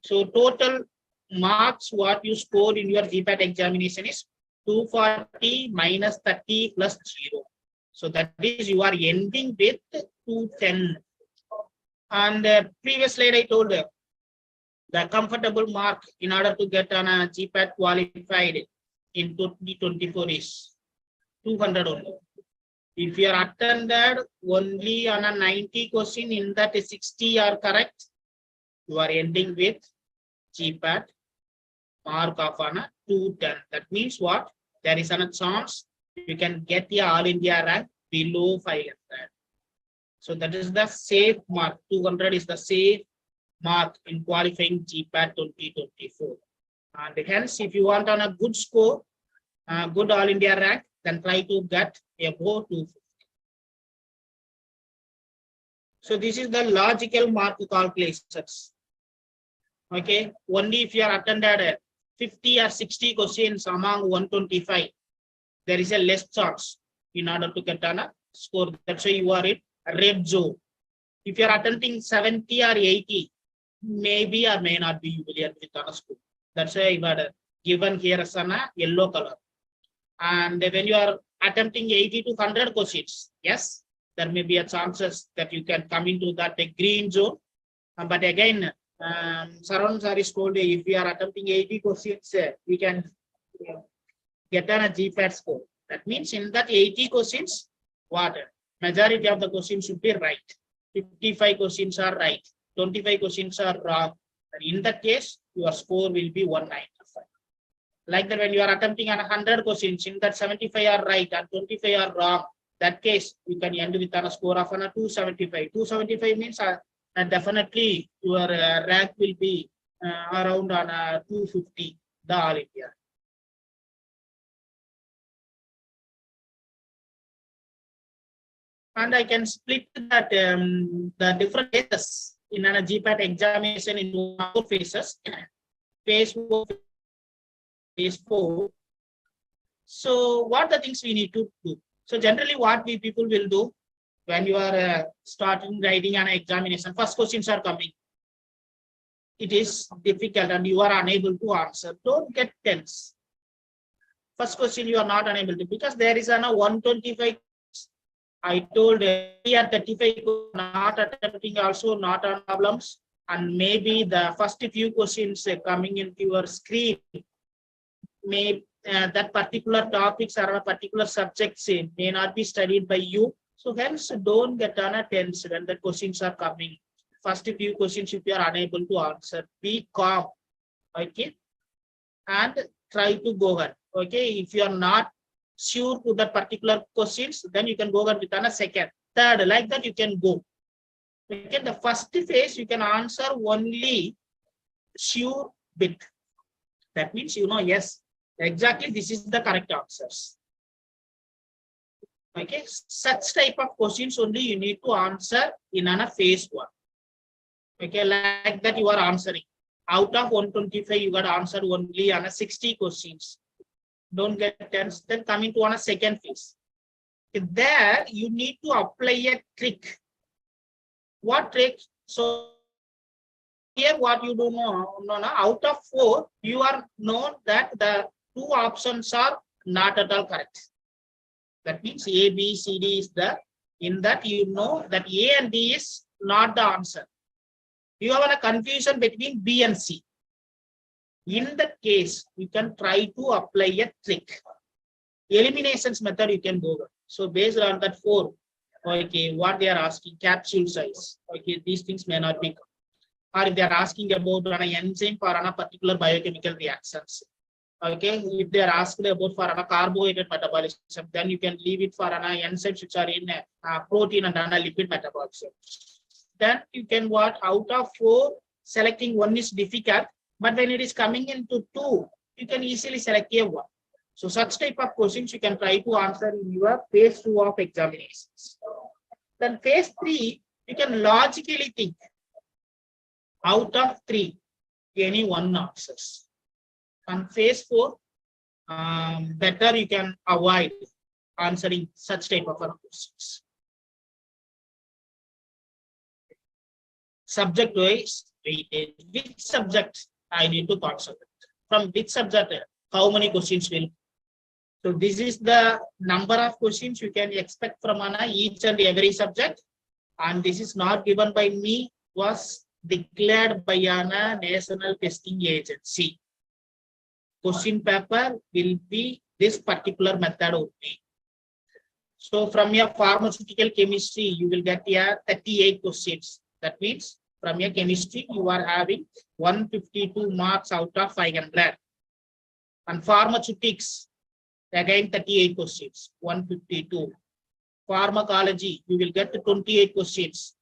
So total marks what you scored in your GPAT examination is 240 minus 30 plus 0. So that is you are ending with 210. And previous slide I told you the comfortable mark in order to get on a GPAT qualified in 2024 is 200 only. If you are attended only on a 90 question, in that 60 are correct, you are ending with GPAT mark of on a 210. That means what? There is a chance you can get the All India rank below 500. So that is the safe mark. 200 is the safe mark in qualifying GPAT 2024. And hence, if you want on a good score, good All India rank, then try to get above 250. So this is the logical mark calculations. Okay, only if you are attended 50 or 60 questions among 125, there is a less chance in order to get on a score. That's why you are in red zone. If you are attempting 70 or 80, maybe or may not be you will get with on a score. That's why I got given here as a yellow color. And when you are attempting 80 to 100 questions, yes, there may be a chances that you can come into that green zone. But again, Saran sir is told if we are attempting 80 questions, we can get on a GPAT score. That means in that 80 questions, what? Majority of the questions should be right. 55 questions are right. 25 questions are wrong. And in that case, your score will be 195. Like that, when you are attempting on 100 questions, in that 75 are right and 25 are wrong. That case, you can end with a score of 275. 275 means definitely your rank will be around on 250, the All India. And I can split that the different phases in a GPAT examination into 4 phases. Phase 1, phase 4. So what are the things we need to do? So generally what we people will do when you are starting writing an examination, first questions are coming. It is difficult and you are unable to answer. Don't get tense. First question you are not unable to, because there is a 125. I told here 35 not attempting also not on problems, and maybe the first few questions coming into your screen may that particular topics or a particular subjects may not be studied by you. So hence don't get on a tense when the questions are coming. First few questions if you are unable to answer, be calm, okay, and try to go ahead. Okay, if you are not sure to that particular questions, then you can go ahead with a second, third, like that you can go. Okay, the first phase you can answer only sure bit. That means yes, exactly this is the correct answers. Okay, such type of questions only you need to answer in a phase 1. Okay, like that you are answering. Out of 125, you got answered only on 60 questions. Don't get tense. Then coming to on a second phase. There you need to apply a trick. What trick? So here what you do know, out of 4, you are known that the 2 options are not at all correct. That means A, B, C, D is there. In that you know that A and D is not the answer. You have a confusion between B and C. In that case, you can try to apply a trick. Eliminations method you can go over. So based on that 4, okay, what they are asking, capsule size. Okay, these things may not be. Or if they are asking about an enzyme for a particular biochemical reactions. Okay, if they are asked about for a carbohydrate metabolism, then you can leave it for an enzymes which are in protein and lipid metabolism. Then you can what out of 4, selecting one is difficult, but when it is coming into two, you can easily select a one. So such type of questions you can try to answer in your phase 2 of examinations. Then phase 3, you can logically think out of 3, any one answers. And phase 4, better you can avoid answering such type of questions. Subject wise weightage, which subject I need to concentrate? From which subject, how many questions will? So this is the number of questions you can expect from each and every subject, and this is not given by me, was declared by a national testing agency. Question paper will be this particular method only. So from your pharmaceutical chemistry, you will get 38 questions. That means from your chemistry, you are having 152 marks out of 500. And pharmaceutics, again 38 questions, 152. Pharmacology, you will get 28 questions,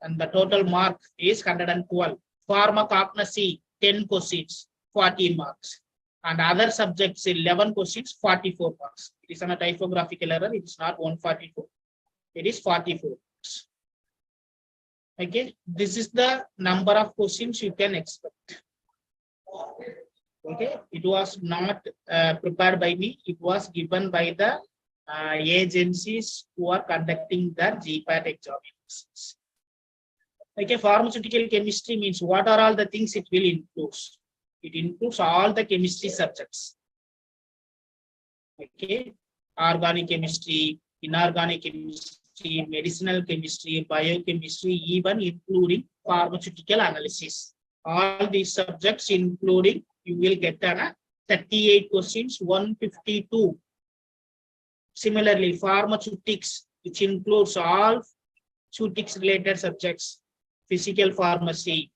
and the total mark is 112. Pharmacognosy, 10 questions, 40 marks. And other subjects, 11 questions, 44 marks. It is a typographical error. It is not 144. It is 44 marks. Okay, this is the number of questions you can expect. Okay, it was not prepared by me. It was given by the agencies who are conducting the GPAT examinations. Okay, pharmaceutical chemistry means what are all the things it will include? It includes all the chemistry subjects. Okay, organic chemistry, inorganic chemistry, medicinal chemistry, biochemistry, even including pharmaceutical analysis. All these subjects, including, you will get 38 questions, 152. Similarly, pharmaceutics, which includes all pharmaceutics related subjects, physical pharmacy,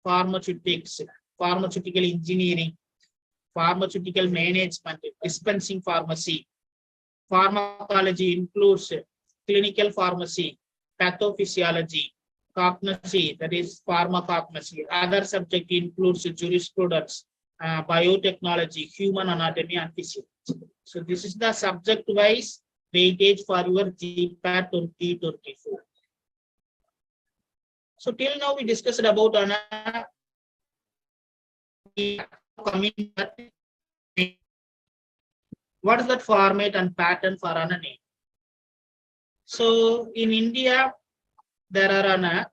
pharmaceutics, pharmaceutical engineering, pharmaceutical management, dispensing pharmacy. Pharmacology includes clinical pharmacy, pathophysiology, cognosy, that is pharmacognosy. Other subject includes jurisprudence, biotechnology, human anatomy, and physiology. So this is the subject-wise weightage for your GPAT 2024. So till now we discussed about what is that format and pattern for name? So in India, there are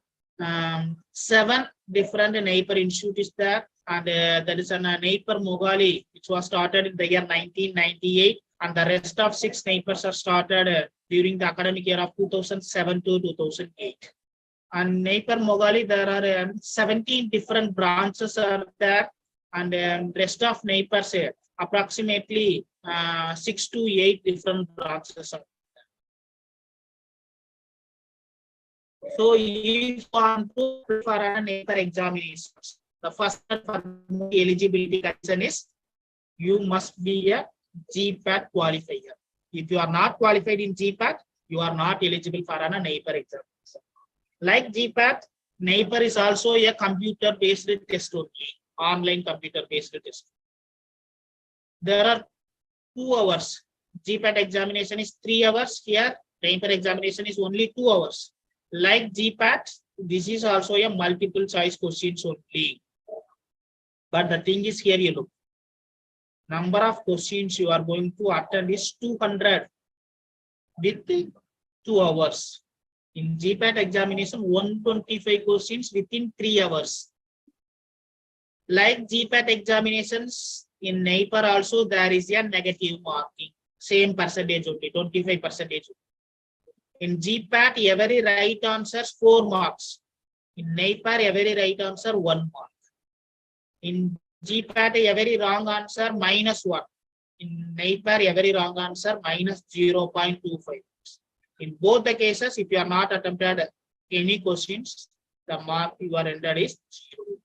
7 different NIPER institutes there, and there is a NIPER Mogali, which was started in the year 1998, and the rest of 6 NIPERs are started during the academic year of 2007 to 2008. And NIPER Mogali, there are 17 different branches are there, and rest of NIPERs, approximately 6 to 8 different branches are. So if you want to for an NIPER examinations, the first eligibility condition is you must be a GPAT qualifier. If you are not qualified in GPAT, you are not eligible for an NIPER examination. Like GPAT, NIPER is also a computer-based test only, online computer-based test. There are 2 hours. GPAT examination is 3 hours. Here, NIPER examination is only 2 hours. Like GPAT, this is also a multiple choice questions only. But the thing is here, you look. Number of questions you are going to attend is 200 with 2 hours. In GPAT examination, 125 questions within 3 hours. Like GPAT examinations, in NIPER also there is a negative marking. Same percentage only, 25%. In GPAT, every right answer 4 marks. In NIPER, every right answer 1 mark. In GPAT, every wrong answer -1. In NIPER, every wrong answer -0.25. In both the cases, if you are not attempted any questions, the mark you are entered is 0.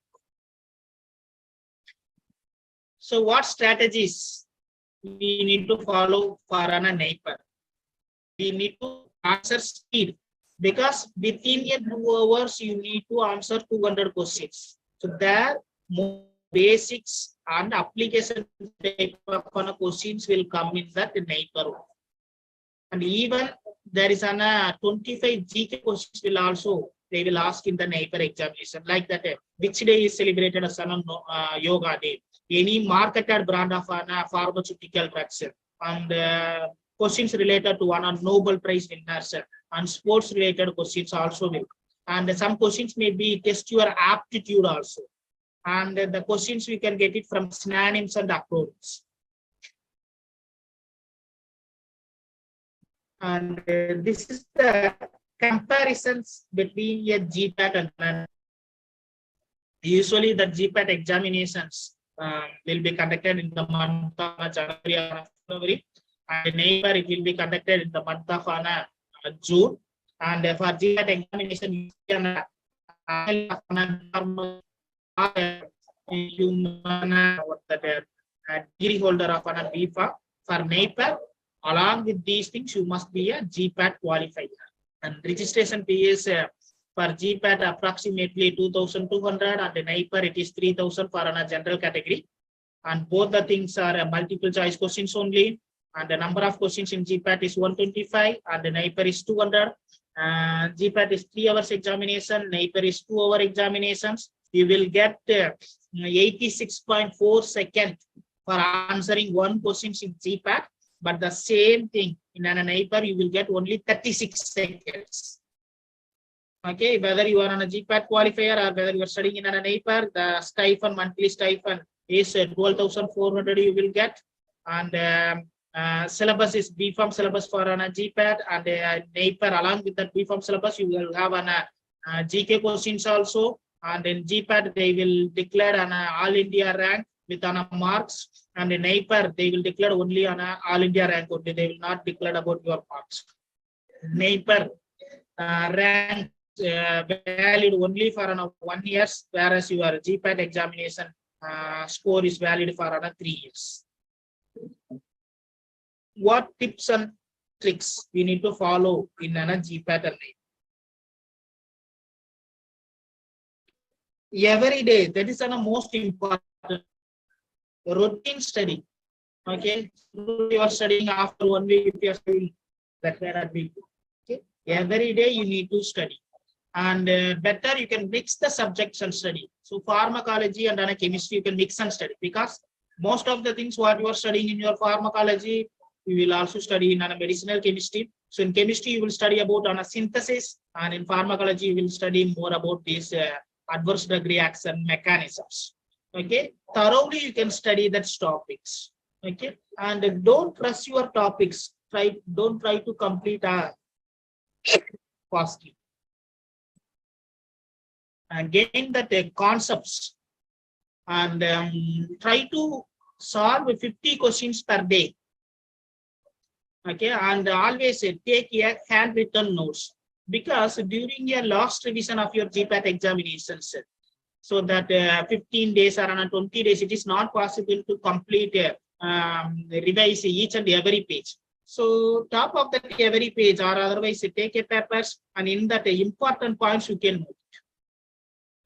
So what strategies we need to follow for an NIPER? We need to answer speed, because within 2 hours you need to answer 200 questions. So there more basics and application type of questions will come in that NIPER. And even there is an 25 GK questions will also they will ask in the NIPER examination, like that which day is celebrated as an yoga day, any marketed brand of an pharmaceutical drugs, and questions related to one Nobel Prize winners, and sports related questions also will. And some questions may be test your aptitude also. And the questions we can get it from synonyms and acronyms. And this is the comparisons between a GPAT and NIPER. Usually the GPAT examinations will be conducted in the month of January or February, and NIPER it will be conducted in the month of June. And for GPAT examination, you can degree holder of an BPA. For NIPER, along with these things, you must be a GPAT qualifier. And registration fee is for GPAT approximately 2,200, and the NIPER it is 3,000 for a general category. And both the things are multiple choice questions only. And the number of questions in GPAT is 125, and the NIPER is 200. GPAT is 3 hours examination, NIPER is 2 hour examinations. You will get 86.4 seconds for answering one question in GPAT, but the same thing in an NIPER you will get only 36 seconds. Okay, whether you are on a GPAT qualifier or whether you are studying in an NIPER, the stipend, monthly stipend is 12,400 you will get, and syllabus is BPharm syllabus for an GPAT, and NIPER along with that BPharm syllabus you will have an GK questions also. And in GPAT they will declare an all India rank with an marks, and in NIPER they will declare only on all India rank only. They will not declare about your marks. NIPER rank valid only for 1 year, whereas your GPAT examination score is valid for 3 years. What tips and tricks we need to follow in a GPAT and NIPER? Every day, that is the most important. Routine study. Okay, you are studying after 1 week, if you are studying, that may not be good. Okay, every day you need to study, and better you can mix the subjects and study. So pharmacology and chemistry you can mix and study, because most of the things what you are studying in your pharmacology you will also study in medicinal chemistry. So in chemistry you will study about synthesis, and in pharmacology you will study more about these adverse drug reaction mechanisms. Okay, thoroughly you can study that topics. Okay, and don't rush your topics. Don't try to complete fastly. And gain that concepts, and try to solve 50 questions per day. Okay, and always take a handwritten notes, because during your last revision of your GPAT examinations, so that 15 days or 20 days, it is not possible to complete revise each and every page. So top of that every page, or otherwise take a papers, and in that important points you can note.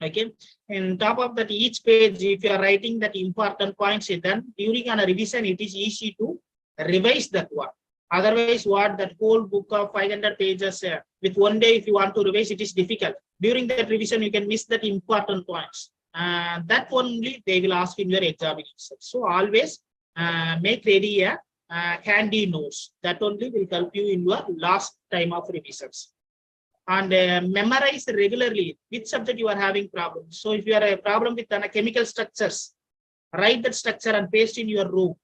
Okay, in top of that each page, if you are writing that important points, then during a revision it is easy to revise that one. Otherwise, what that whole book of 500 pages with 1 day, if you want to revise, it is difficult. During that revision, you can miss that important points. That only they will ask in your examination. So always make ready a handy notes. That only will help you in your last time of revisions. And memorize regularly which subject you are having problems. So if you are a problem with chemical structures, write that structure and paste in your room.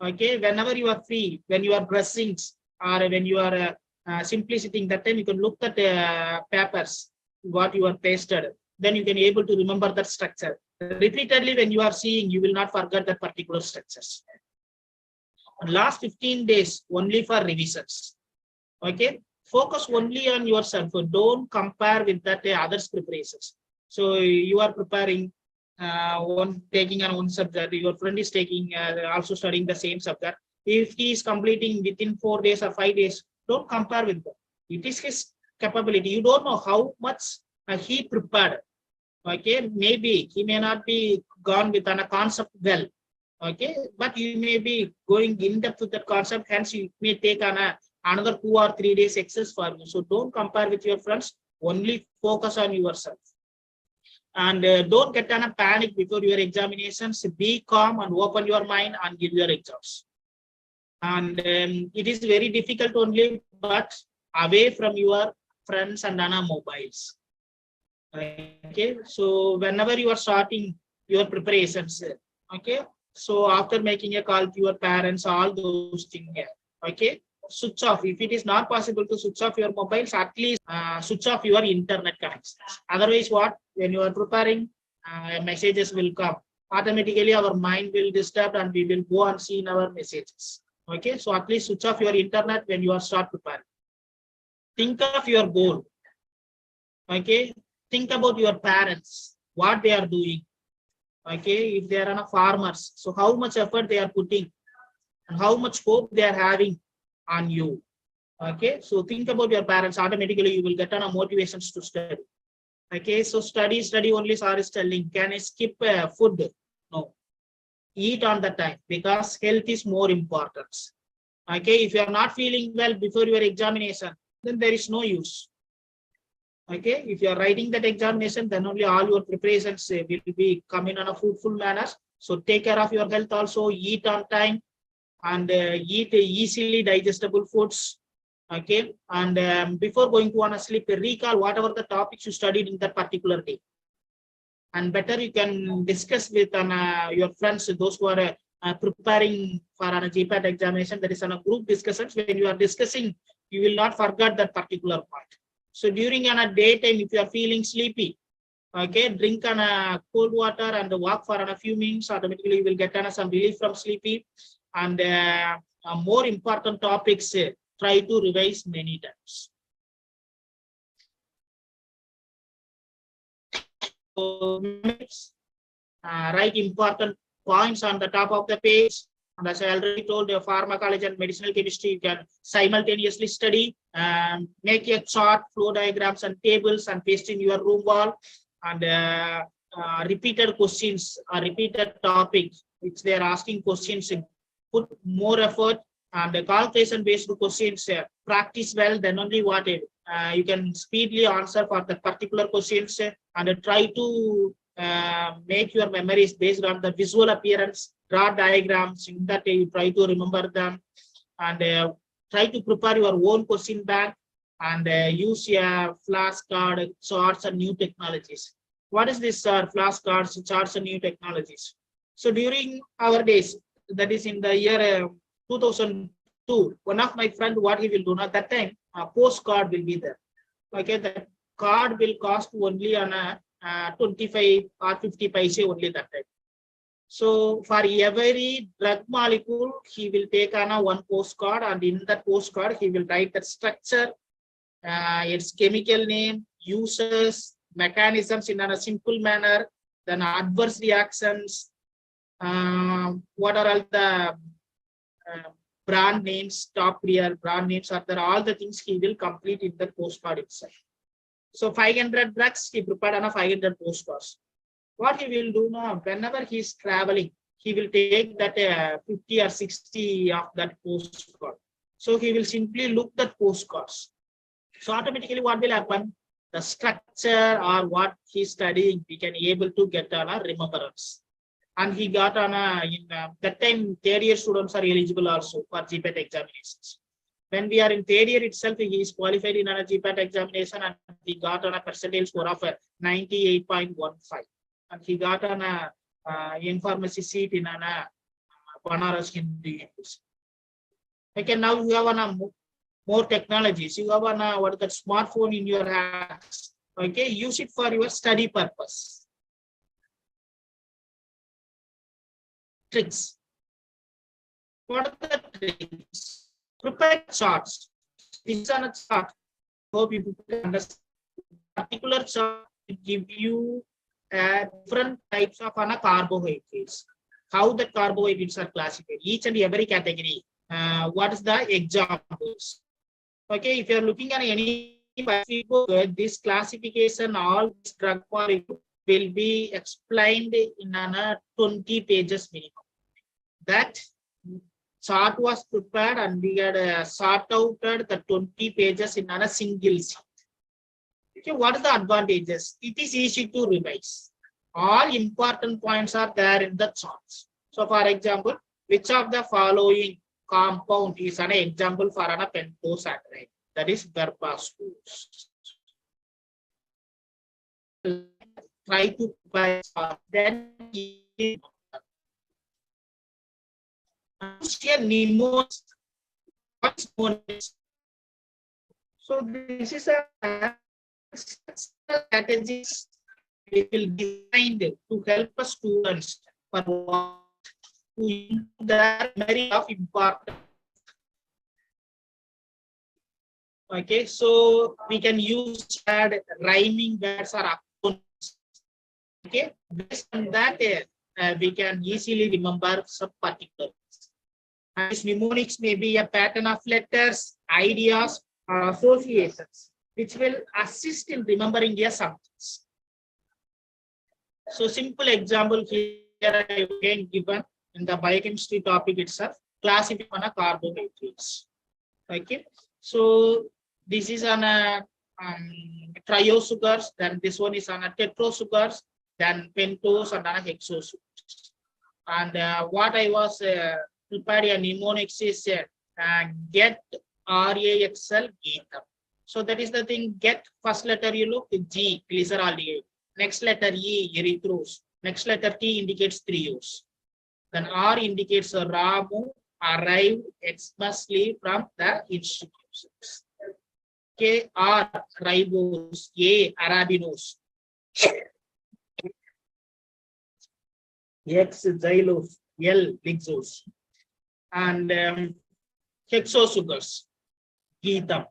Okay, whenever you are free, when you are brushing or when you are simply sitting, that time you can look at papers, what you are pasted. Then you can able to remember that structure. Repeatedly, when you are seeing, you will not forget that particular structures. And last 15 days only for revisions. Okay, focus only on yourself. Don't compare with that others' preparations. So you are preparing. Taking on one subject, your friend is taking also studying the same subject. If he is completing within 4 days or 5 days, don't compare with them. It is his capability. You don't know how much he prepared. Okay, maybe he may not be gone with a concept well. Okay, but you may be going in depth with that concept, hence you may take another 2 or 3 days excess for you. So don't compare with your friends, only focus on yourself. And don't get a panic before your examinations. Be calm and open your mind and give your exams. And it is very difficult only, but away from your friends and mobiles. Okay, so whenever you are starting your preparations, okay, so after making a call to your parents, all those things, okay, switch off. If it is not possible to switch off your mobiles, at least switch off your internet connections. Otherwise, what, when you are preparing, messages will come. Automatically, our mind will disturb and we will go and see in our messages. Okay, so at least switch off your internet when you are start preparing. Think of your goal. Okay, think about your parents, what they are doing. Okay, if they are farmers, so how much effort they are putting and how much hope they are having on you. Okay, so think about your parents, automatically you will get on a motivations to study. Okay, so study only. Sir is telling, can I skip food? No, eat on the time, because health is more important. Okay, if you are not feeling well before your examination, then there is no use. Okay, if you are writing that examination, then only all your preparations will be coming on a fruitful manner. So take care of your health also, eat on time, and eat easily digestible foods. Okay, and before going to on a sleep, recall whatever the topics you studied in that particular day. And better you can discuss with your friends, those who are preparing for a GPAT examination. That is on a group discussions. When you are discussing, you will not forget that particular point. So during a daytime, if you are feeling sleepy, okay, drink cold water and walk for a few minutes. Automatically, you will get some relief from sleepy. And more important topics, try to revise many times. So, write important points on the top of the page. And as I already told, the pharmacology and medicinal chemistry, you can simultaneously study and make a chart, flow diagrams and tables and paste in your room wall. And repeated questions or repeated topics, which they are asking questions, put more effort. And the calculation based questions, practice well, then only what you can speedily answer for the particular questions. And try to make your memories based on the visual appearance, draw diagrams, in that you try to remember them. And try to prepare your own question bank, and use your flashcard, charts and new technologies. What is this flashcards, charts and new technologies? So during our days, that is in the year 2002, one of my friend, what he will do at that time, a postcard will be there. Okay, that card will cost only on a 25 or 50 paise only that time. So for every drug molecule, he will take on one postcard, and in that postcard, he will write the structure, its chemical name, uses, mechanisms in a simple manner, then adverse reactions, what are all the brand names, top tier brand names are there, all the things he will complete in the postcard itself. So 500 drugs, he prepared on a 500 postcards. What he will do now, whenever he is traveling, he will take that 50 or 60 of that postcard. So he will simply look at postcards. So automatically what will happen? The structure or what he's studying, he can able to get on a remembrance. And he got on that time, third year students are eligible also for GPAT examinations. When we are in third year itself, he is qualified in a GPAT examination, and he got on a percentage score of 98.15. And he got on a in-pharmacy seat in a Banaras Hindu University. Okay, now you have more technologies. You have what that smartphone in your hands. Okay, use it for your study purpose. Tricks. What are the tricks? Prepare charts. This is on a chart. Hope you understand. Particular chart will give you different types of carbohydrates. How the carbohydrates are classified. Each and every category. What is the examples? Okay, if you are looking at any book, this classification, all this drug molecule, will be explained in an 20 pages minimum. That chart was prepared and we had sort out the 20 pages in a single sheet. Okay, what are the advantages? It is easy to revise. All important points are there in the charts. So, for example, which of the following compound is an example for an pentosaccharide? That is verbascose. Try to prepare then pneumos. What's pneumos? So this is a strategies we will design to help the students for the memory of important. Okay, so we can use rhyming words or opponents. Okay, based on that, we can easily remember some particulars. And these mnemonics may be a pattern of letters, ideas, or associations, which will assist in remembering their subjects. So, simple example here I again given in the biochemistry topic itself, classification of carbohydrates. Okay, so this is on a triosugars, then this one is on a tetrasugars, then pentose and on a hexosugars. And what I was prepared a mnemonics is get RAXL ether. So that is the thing. Get first letter you look G glyceraldehyde. Next letter E erythrose. Next letter T indicates triose. Then R indicates Ramu arrived expressly from the institutions. K R ribose. A arabinose. X xylose. L lixose. And hexosugars. Geetham.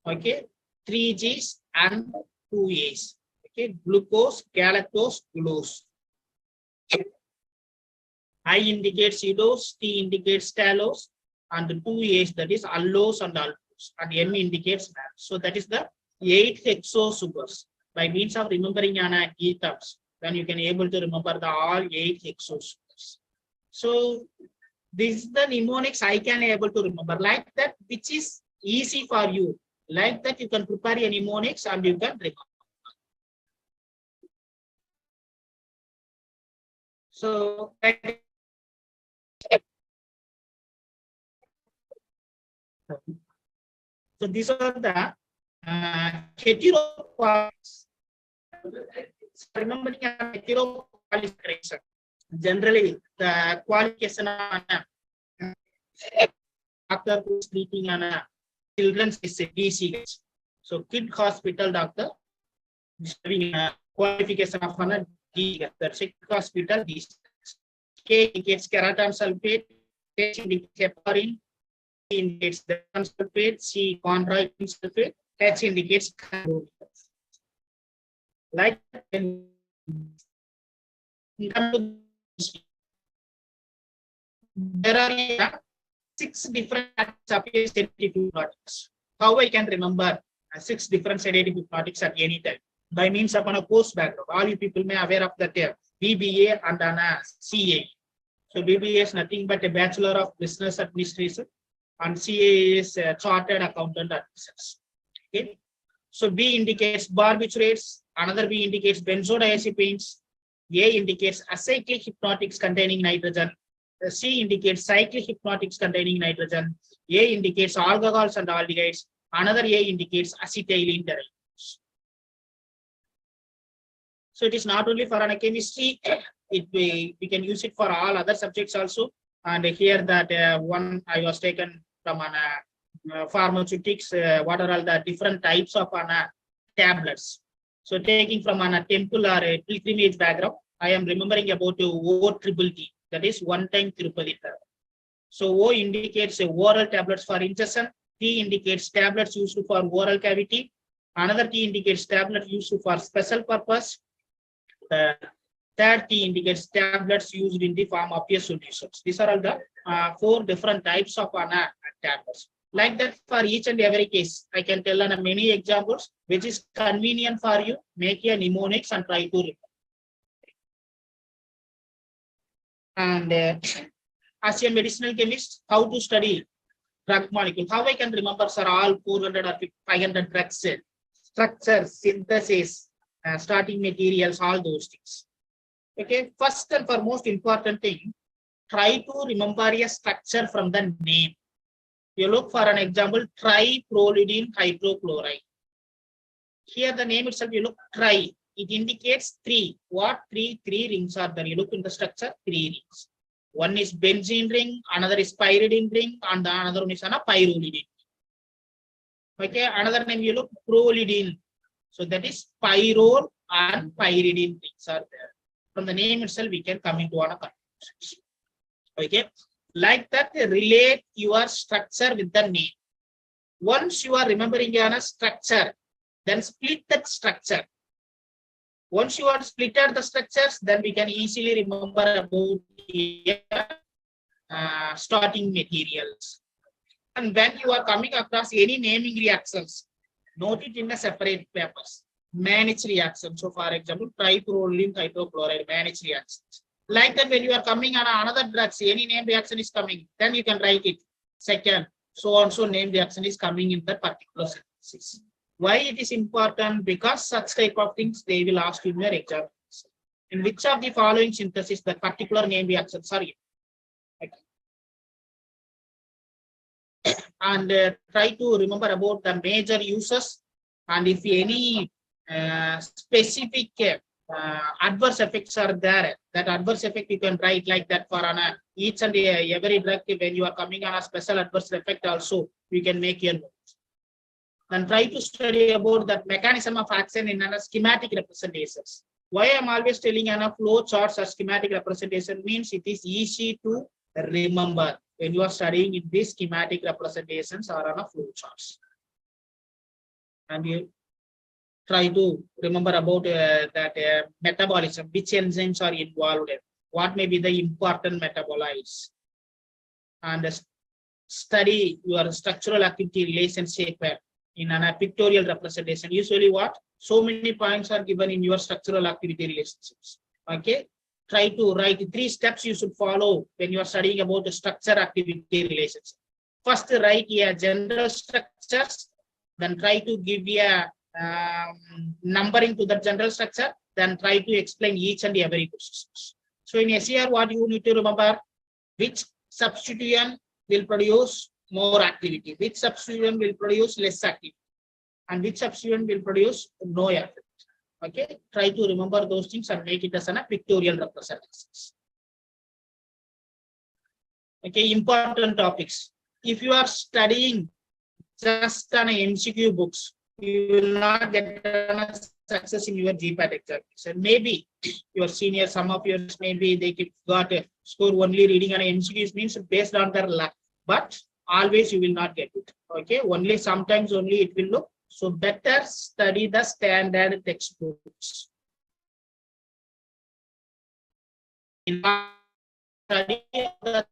Okay, 3 G's and 2 A's. Okay, glucose, galactose, glucose. I indicates idose, T indicates talose, and 2 A's, that is allose and aldose, and M indicates that. So that is the 8 hexosugars. By means of remembering geethams, then you can able to remember the all 8 hexosugars. So this is the mnemonics I can able to remember like that, which is easy for you. Like that, you can prepare a mnemonics and you can remember. So these are the heteroqualities. Remembering heteroqualification. Generally, the qualification after treating on children's is a DC. So, kid hospital doctor is having a qualification of an D. That's a hospital DC. K indicates keratan sulfate, H indicates heparin, C indicates the sulfate, C chondroitin sulfate, H indicates carbon. Like there are 6 different sedative hypnotics. How I can remember 6 different sedative hypnotics at any time? By means of a course background. All you people may aware of the term BBA and CA. So BBA is nothing but a Bachelor of Business Administration, and CA is a Chartered Accountant Administration. Okay. So B indicates barbiturates, another B indicates benzodiazepines, A indicates acyclic hypnotics containing nitrogen, C indicates cyclic hypnotics containing nitrogen, A indicates alcohols and aldehydes, another A indicates acetylene derivatives. So it is not only for an chemistry, we can use it for all other subjects also. And here that one I was taken from an pharmaceutics, what are all the different types of tablets. So taking from a temple or a pilgrimage background, I am remembering about O-triple-T, that is one-time Tirupati. So O indicates oral tablets for ingestion, T indicates tablets used for oral cavity, another T indicates tablets used for special purpose, third T indicates tablets used in the pharmaceutical solutions. These are all the 4 different types of tablets. Like that, for each and every case, I can tell on many examples which is convenient for you. Make a mnemonics and try to remember. And as a medicinal chemist, how to study drug molecule? How I can remember, sir, all 400 or 500 drugs, structure, synthesis, starting materials, all those things. Okay, first and foremost important thing, try to remember a structure from the name. You look for an example, triprolidine hydrochloride. Here the name itself, you look tri, it indicates three. What three? Three rings are there. You look in the structure, three rings. One is benzene ring, another is pyridine ring, and another one is a pyrrolidine. Okay, another name you look, prolidine. So that is pyrrole and pyridine rings are there. From the name itself, we can come into a conclusion. Okay, like that, relate your structure with the name. Once you are remembering a structure, then split that structure. Once you are splitted the structures, then we can easily remember about the starting materials. And when you are coming across any naming reactions, note it in a separate papers. Manage reaction. So, for example, triprolidine hydrochloride, manage reactions. Like that, when you are coming on another drugs, any name reaction is coming, then you can write it. Second, so also name reaction is coming in that particular synthesis. Why it is important? Because such type of things they will ask you in your exam. In which of the following synthesis the particular name reactions are? Okay. And try to remember about the major uses, and if any specific adverse effects are there, that adverse effect you can write like that for each and every drug. When you are coming on a special adverse effect also, you can make your notes. And try to study about that mechanism of action in a schematic representations. Why I'm always telling a flow charts or schematic representation means it is easy to remember when you are studying in these schematic representations or on a flow charts. And you try to remember about that metabolism, which enzymes are involved in, what may be the important metabolites, and study your structural activity relationship in a pictorial representation. Usually what? So many points are given in your structural activity relationships. Okay. Try to write 3 steps you should follow when you are studying about the structure activity relationship. First, write a general structures, then try to give a numbering to the general structure, then try to explain each and every question. So in SCR, what you need to remember, which substituent will produce more activity, which substituent will produce less activity, and which substituent will produce no effect. Okay, try to remember those things and make it as a pictorial representations. Okay, important topics. If you are studying just on MCQ books, you will not get success in your GPAT examination. Maybe your senior, some of yours, maybe they got a score only reading on MCQs means based on their luck, but always you will not get it. Okay, only sometimes only it will look. So better study the standard textbooks. In study the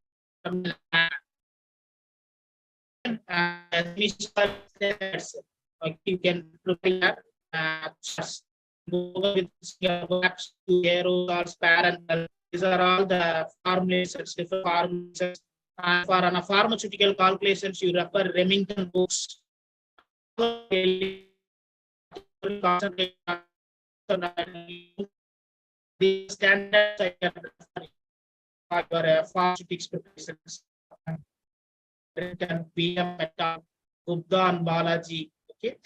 you can prepare with aerosols, parental. These are all the formulations, different formulations. And for a pharmaceutical calculations, you refer Remington books. The standards for your pharmaceutics preparations. PM Meta, Gupta and Balaji. Okay.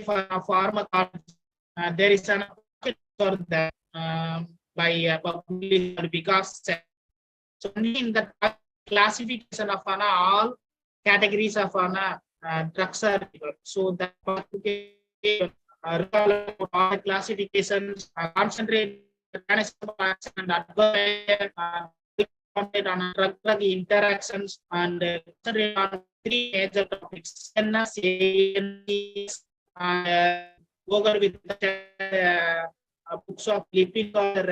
For a pharmacology, there is an for that by published because so only in the classification of all categories of drugs are given. So that classifications concentrate and advert on drug interactions and concentrate on 3 major topics. Over with the books of lipid or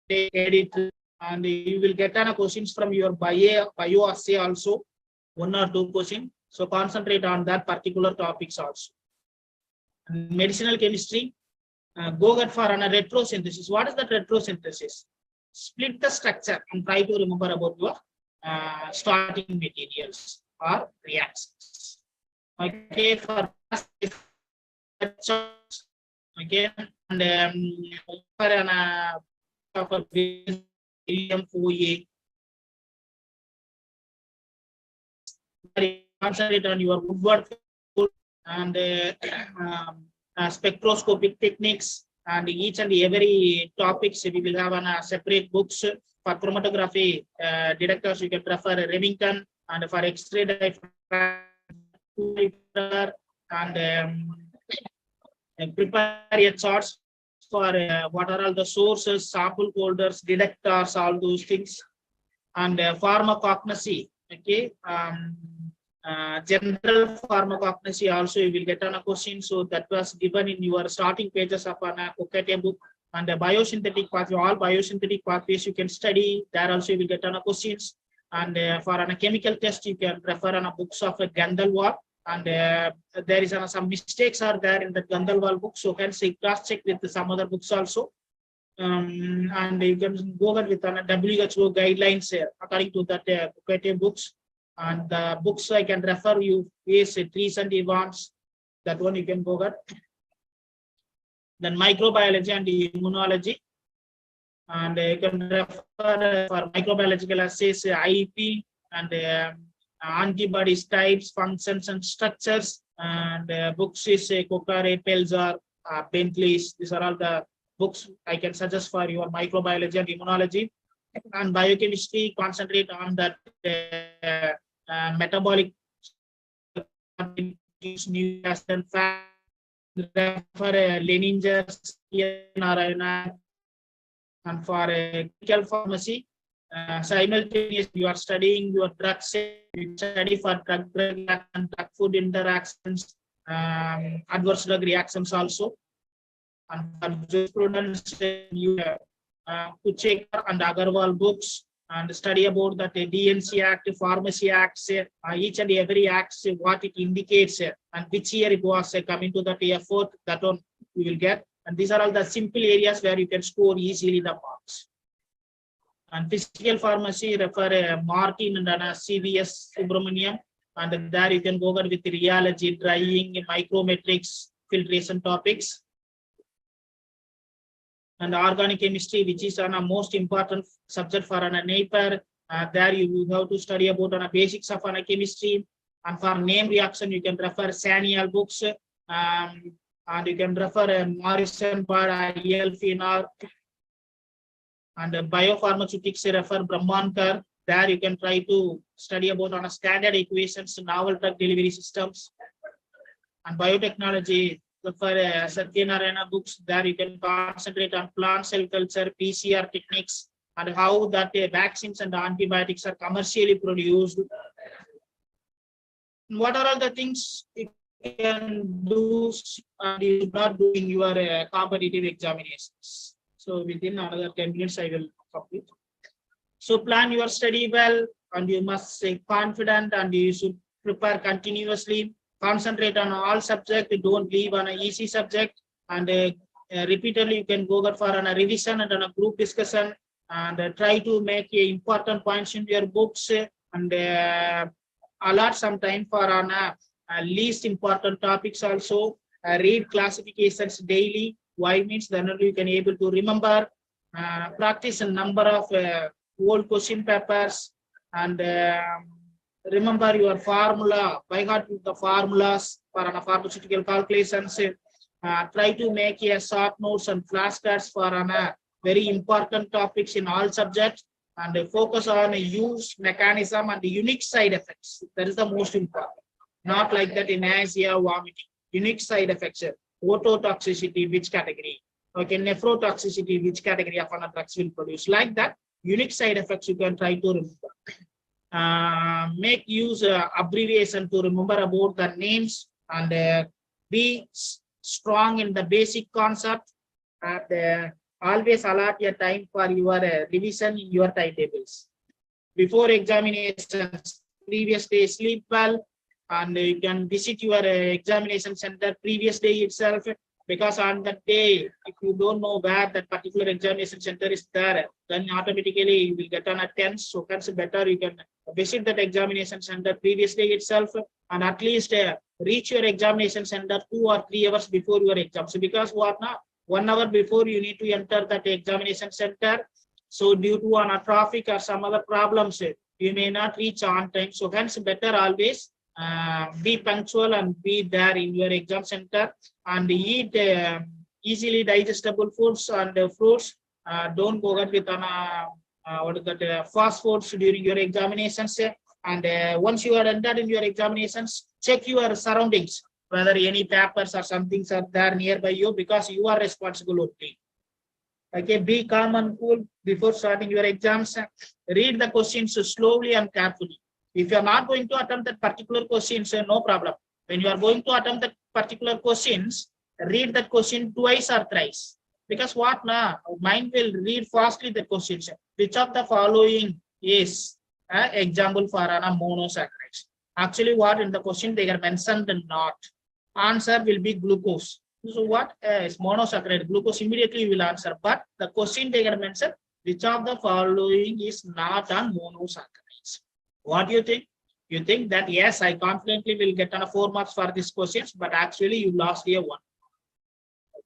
edit, and you will get questions from your bio essay also, 1 or 2 questions. So concentrate on that particular topics also. Medicinal chemistry, go get for a retrosynthesis. What is that retrosynthesis? split the structure and try to remember about your starting materials or reactions. Okay, for okay, and for an concentrate on your woodwork and spectroscopic techniques, and each and every topics we will have on separate books. For chromatography detectors, you can prefer Remington, and for X-ray and prepare a charts for what are all the sources, sample holders, detectors, all those things, and pharmacognosy. Okay, general pharmacognosy also you will get on a question. So that was given in your starting pages of an Kokate book. And the biosynthetic pathway, all biosynthetic pathways you can study. There also you will get on a questions. And for a chemical test, you can refer on a books of a Gandalwal. And there is some mistakes are there in the Gandalwal book. So hence cross check with some other books also. And you can go with WHO guidelines according to that Kokate books. And the books I can refer you is recent events. That one you can go with. Then microbiology and immunology. And you can refer for microbiological assays, IEP, and antibodies types, functions, and structures. And books is Kokare, Pelzar, Bentley's. These are all the books I can suggest for your microbiology and immunology. And biochemistry, concentrate on that metabolic new and fat. For Leninger's and for chemical pharmacy, simultaneously you are studying your drugs, you study for drug and drug food interactions, adverse drug reactions also. And for jurisprudence, you Kuchekar and Agarwal books, and study about that DNC Act, Pharmacy Acts, each and every act, what it indicates, and which year it was coming to that effort, that one you will get. And these are all the simple areas where you can score easily the marks. And physical pharmacy, refer Martin and CVS Subramaniam, and there you can go over with rheology, drying, micrometrics, filtration topics. And organic chemistry, which is a most important subject for an NIPER. There you have to study about the basics of chemistry. And for name reaction, you can refer Saniel books, and you can refer Morrison for EL Phenol. And biopharmaceutics, refer Brahmankar. There you can try to study about standard equations, novel drug delivery systems. And biotechnology, for Satyanarayana books, there you can concentrate on plant cell culture, PCR techniques, and how that vaccines and antibiotics are commercially produced. What are all the things you can do and you should not do in your competitive examinations? So within another 10 minutes, I will complete. So plan your study well, and you must stay confident, and you should prepare continuously. Concentrate on all subjects, don't leave on an easy subject, and repeatedly you can go for a revision and a group discussion, and try to make important points in your books, and allot some time for least important topics also. Read classifications daily. Why means then only you can able to remember. Practice a number of old question papers, and remember your formula, by heart the formulas for pharmaceutical calculations. Try to make a short notes and flashcards for very important topics in all subjects, and focus on use, mechanism, and the unique side effects. That is the most important. Not like that in nausea, vomiting. Unique side effects. Ototoxicity, which category? Okay, nephrotoxicity, which category of drugs will produce? Like that, unique side effects you can try to remember. Make use abbreviation to remember about the names, and be strong in the basic concept, and always allot your time for your revision in your timetables. Before examinations, previous day sleep well, and you can visit your examination center previous day itself, Because on that day, if you don't know where that particular examination center is there, then automatically you will get on a tense. So that's better you can visit that examination center previous day itself, and at least reach your examination center 2 or 3 hours before your exam. So because what now, 1 hour before you need to enter that examination center. So due to a traffic or some other problems, you may not reach on time. So hence better always be punctual and be there in your exam center, and eat easily digestible foods and fruits. Don't go ahead with what is that, fast foods during your examinations. And once you are entered in your examinations, check your surroundings, whether any papers or some things are there nearby you, because you are responsible only. Okay, be calm and cool before starting your exams. Read the questions slowly and carefully. If you are not going to attempt that particular questions, no problem. When you are going to attempt that particular questions, read that question twice or thrice. Because what now? Mind will read fastly the questions. Which of the following is an example for a monosaccharides? Actually, what in the question they are mentioned not. Answer will be glucose. So what is monosaccharide? Glucose immediately you will answer. But the question they are mentioned, which of the following is not on monosaccharides? What do you think? You think that yes, I confidently will get on a 4 marks for these questions, but actually you lost here 1.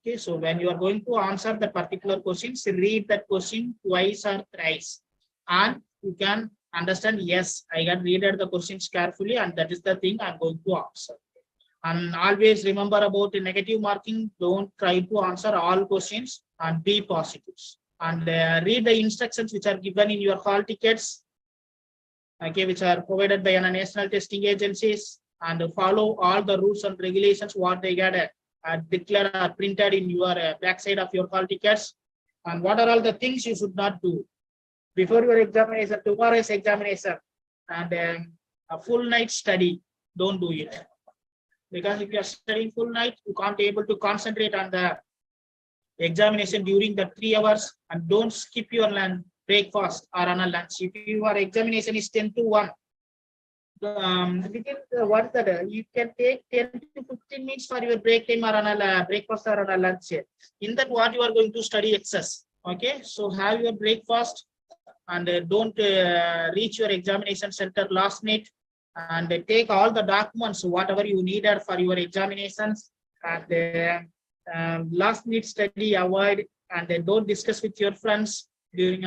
Okay, so when you are going to answer the particular questions, read that question twice or thrice, and you can understand, yes, I can read the questions carefully, and that is the thing I'm going to answer. And always remember about the negative marking. Don't try to answer all questions, and be positive. And read the instructions which are given in your hall tickets, okay, which are provided by national testing agencies, and follow all the rules and regulations what they get declared or printed in your backside of your hall tickets. And what are all the things you should not do before your examination, tomorrow's examination, and a full night study. Don't do it, because if you are studying full night, you can't be able to concentrate on the examination during the 3 hours. And don't skip your lunch, breakfast or on a lunch. If your examination is 10 to 1, what is that? You can take 10 to 15 minutes for your break time or on a breakfast or on a lunch. In that, what you are going to study excess. Okay, so have your breakfast, and don't reach your examination center last night, and take all the documents whatever you needed for your examinations. And last minute study avoid, and don't discuss with your friends during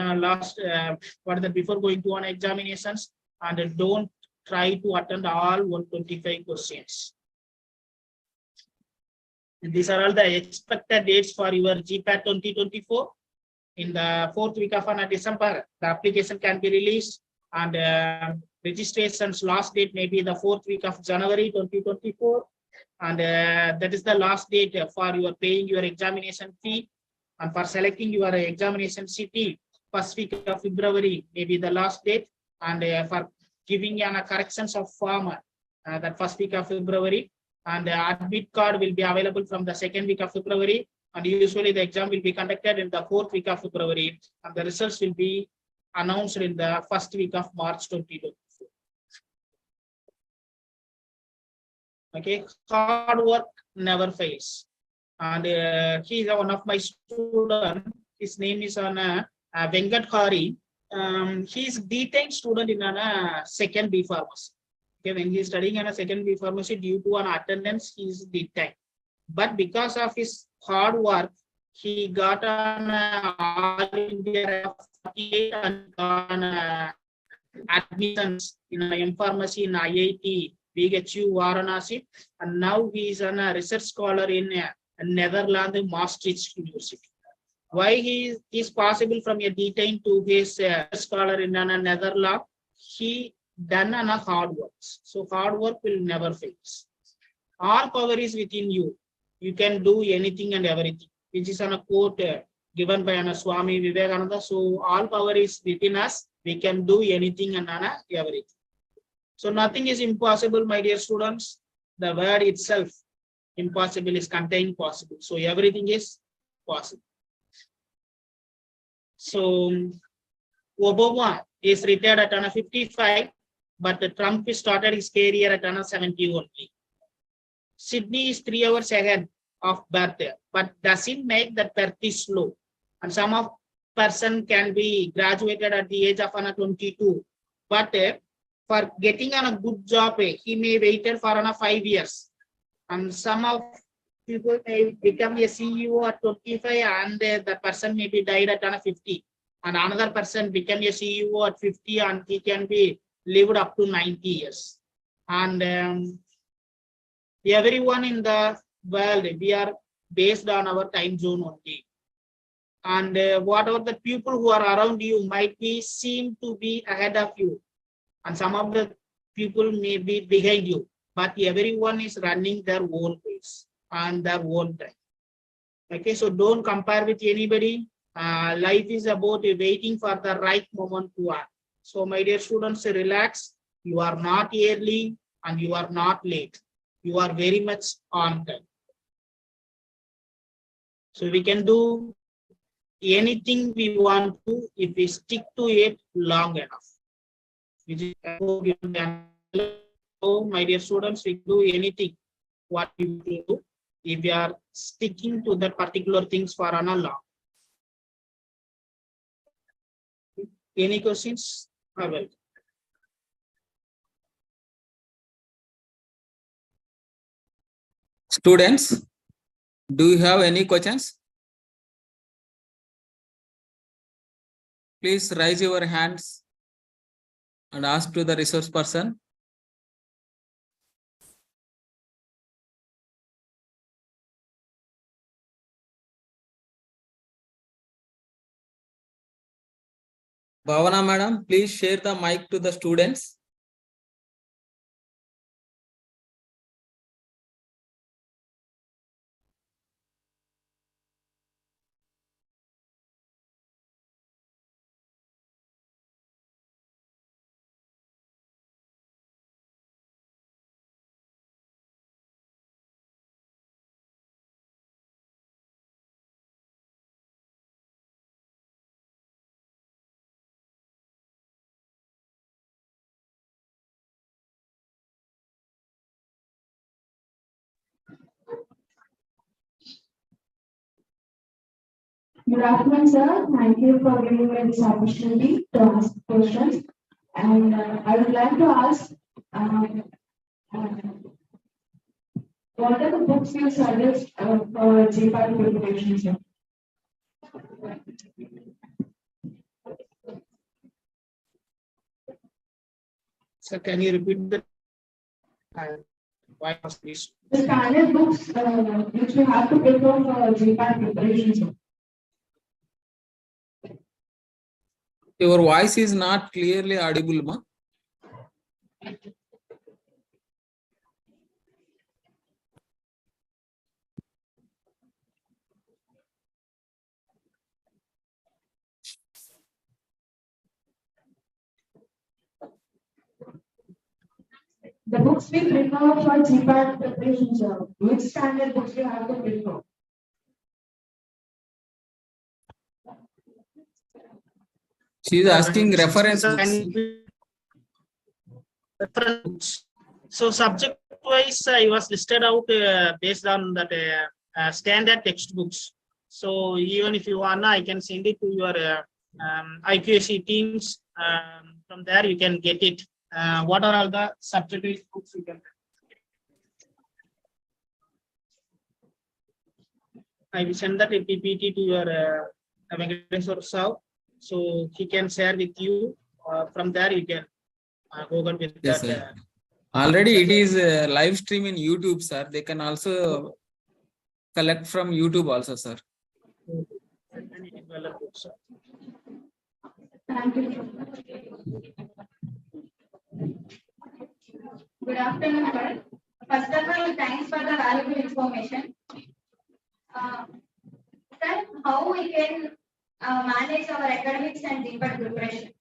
before going to on examinations, and don't try to attend all 125 questions. And these are all the expected dates for your GPAT 2024. In the 4th week of December, the application can be released, and registration's last date may be the 4th week of January 2024, and that is the last date for your paying your examination fee. And for selecting your examination city, 1st week of February may be the last date, and for giving corrections of form, that 1st week of February, and admit card will be available from the 2nd week of February, and usually the exam will be conducted in the 4th week of February, and the results will be announced in the 1st week of March 2024. Okay, hard work never fails. And he is one of my students. His name is Venkat Hari. He is detained student in a 2nd B pharmacy. Okay, when he is studying in a 2nd B pharmacy, due to an attendance, he is detained. But because of his hard work, he got an All India 48 and got admissions in M pharmacy in IIT BHU Varanasi, and now he is a research scholar in Netherlands Maastricht University. Why he is possible from a detained to his scholar in Netherlands? He done a hard work. So hard work will never fail. All power is within you. You can do anything and everything, which is on a quote given by Swami Vivekananda. So all power is within us. We can do anything and everything. So nothing is impossible, my dear students. The word itself, impossible, is contained possible. So everything is possible. So Obama is retired at 55, but Trump started his career at 70 only. Sydney is 3 hours ahead of birth, but doesn't make that birth is slow. And some of person can be graduated at the age of 22, but for getting on a good job, he may waited for 5 years. And some of people may become a CEO at 25, and the person may be died at 50. And another person become a CEO at 50, and he can be lived up to 90 years. And everyone in the world, we are based on our time zone only. And whatever the people who are around you might be seem to be ahead of you, and some of the people may be behind you, but everyone is running their own pace and their own time. Okay, so don't compare with anybody. Life is about waiting for the right moment to act. So my dear students, relax. You are not early and you are not late. You are very much on time. So we can do anything we want to if we stick to it long enough. So my dear students, we do anything what we do if we are sticking to that particular things for an long. Any questions? Well.
Students, do you have any questions? Please raise your hands and ask to the resource person. Bhavana madam, please share the mic to the students.
Good afternoon, sir. Thank you for giving me this opportunity to ask questions. And I would like to ask, what are the books you suggest for GPAT preparation, sir?
So can you repeat the why was this?
The standard books which we have to prepare for GPAT preparation, sir.
Your voice is not clearly audible, ma.
The books we prepare for GPAT preparation, sir. Which standard books we have to prepare?
She is asking reference books.
Reference. So subject wise, I was listed out based on that standard textbooks. So even if you wanna, I can send it to your IQAC teams. From there, you can get it. What are all the subject books you can? I will send that PPT to your Venkateswar Sav, so he can share with you. From there, you can go on with
Yes,
that.
sir. Already it is live stream in YouTube, sir. They can also collect from YouTube also, sir.
Thank you. Good afternoon, sir. First of all, thanks for the valuable information. Sir, how we can manage our academics and GPAT preparation?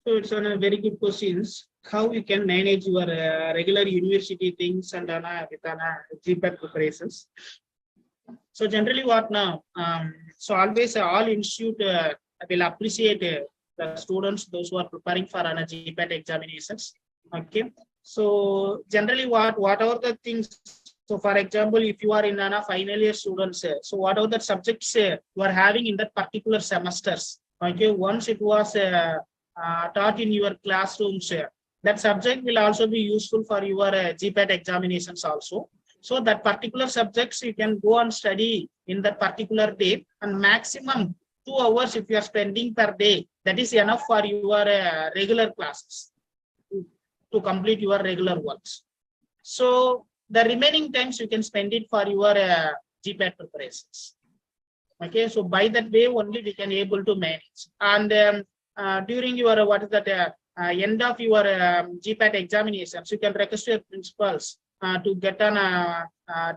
So it's a very good questions. How you can manage your regular university things and with GPAT preparations. So generally, what now? So always all institute will appreciate the students, those who are preparing for an GPAT examinations. Okay. So generally, whatever the things So for example, if you are in a final year students, so what are the subjects you are having in that particular semesters? Okay, once it was taught in your classrooms, that subject will also be useful for your GPAT examinations also. So that particular subjects you can go and study in that particular day, and maximum 2 hours if you are spending per day, that is enough for your regular classes to complete your regular works. So the remaining times you can spend it for your GPAT preparations. Okay, so by that way only we can able to manage. And during your what is that end of your GPAT examinations, you can request your principals to get on a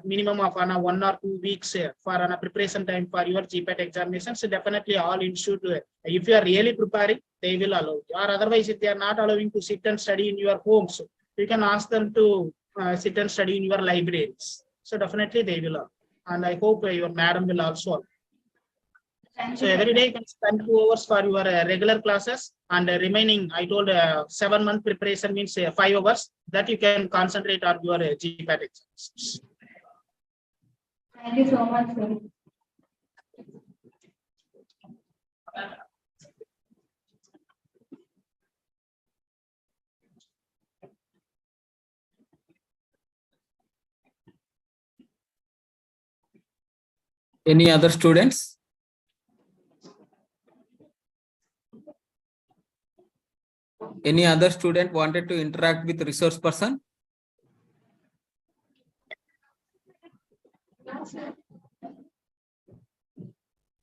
minimum of 1 or 2 weeks for a preparation time for your GPAT examinations. So definitely all institute, if you are really preparing, they will allow you. Or otherwise, if they are not allowing to sit and study in your homes, you can ask them to sit and study in your libraries. So definitely they will allow. And I hope your madam will also allow. So every day you can spend 2 hours for your regular classes, and remaining, I told 7-month preparation means 5 hours that you can concentrate on your GPAT exams.
Thank you so much, sir.
Any other students? Any other student wanted to interact with resource person?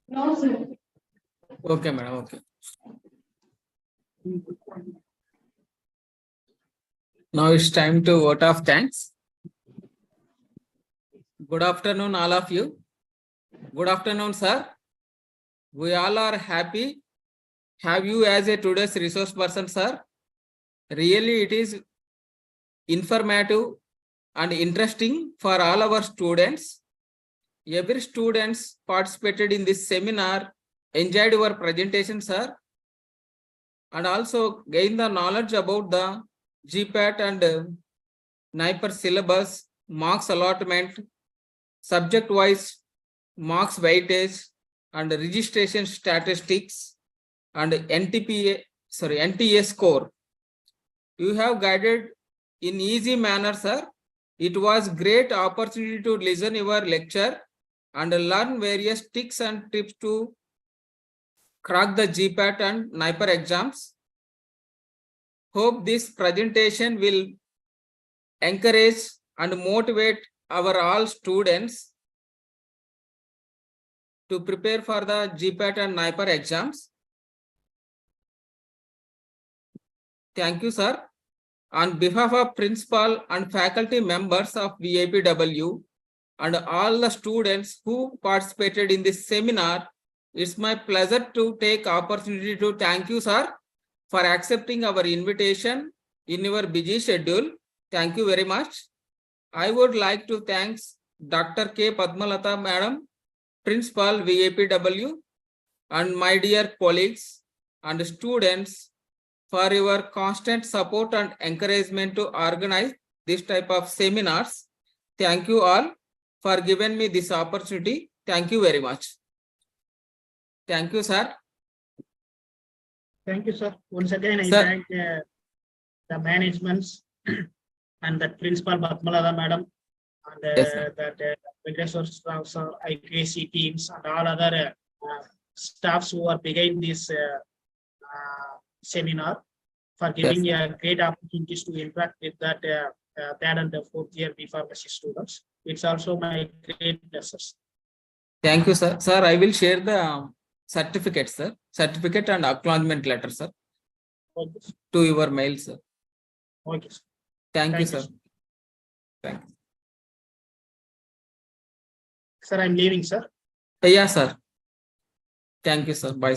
No, sir.
Okay, madam. Okay. Now it's time to vote of thanks. Good afternoon, all of you. Good afternoon, sir. We all are happy have you as a today's resource person, sir. Really, it is informative and interesting for all our students. Every students participated in this seminar, enjoyed your presentation, sir, and also gain the knowledge about the GPAT and NIPER syllabus, marks allotment, subject-wise marks weightage, and registration statistics, and NTA score. You have guided in easy manner, sir. It was great opportunity to listen your lecture and learn various tricks and tips to crack the GPAT and NIPER exams. Hope this presentation will encourage and motivate our all students to prepare for the GPAT and NIPER exams. Thank you, sir. On behalf of principal and faculty members of VAPW and all the students who participated in this seminar, it's my pleasure to take opportunity to thank you, sir, for accepting our invitation in your busy schedule. Thank you very much. I would like to thank Dr. K. Padmalata, Madam, Principal VAPW, and my dear colleagues and students for your constant support and encouragement to organize this type of seminars. Thank you all for giving me this opportunity. Thank you very much. Thank you, sir.
Thank you, sir. Once again, I
Sir.
thank the managements and that principal Batmalada madam and
Yes, sir.
that resource staffs, IQAC teams and all other staffs who are behind this seminar for giving great opportunities to interact with that third and the fourth year B Pharmacy students. It's also my great pleasure.
Thank you, sir. Sir, I will share the certificate, sir. Certificate and acknowledgement letter, sir,
Okay, sir.
to your mail, sir.
Okay, sir.
Thank you,
Thank you,
sir. Thank you.
Sir, I'm leaving, sir.
Yeah, sir. Thank you, sir. Bye.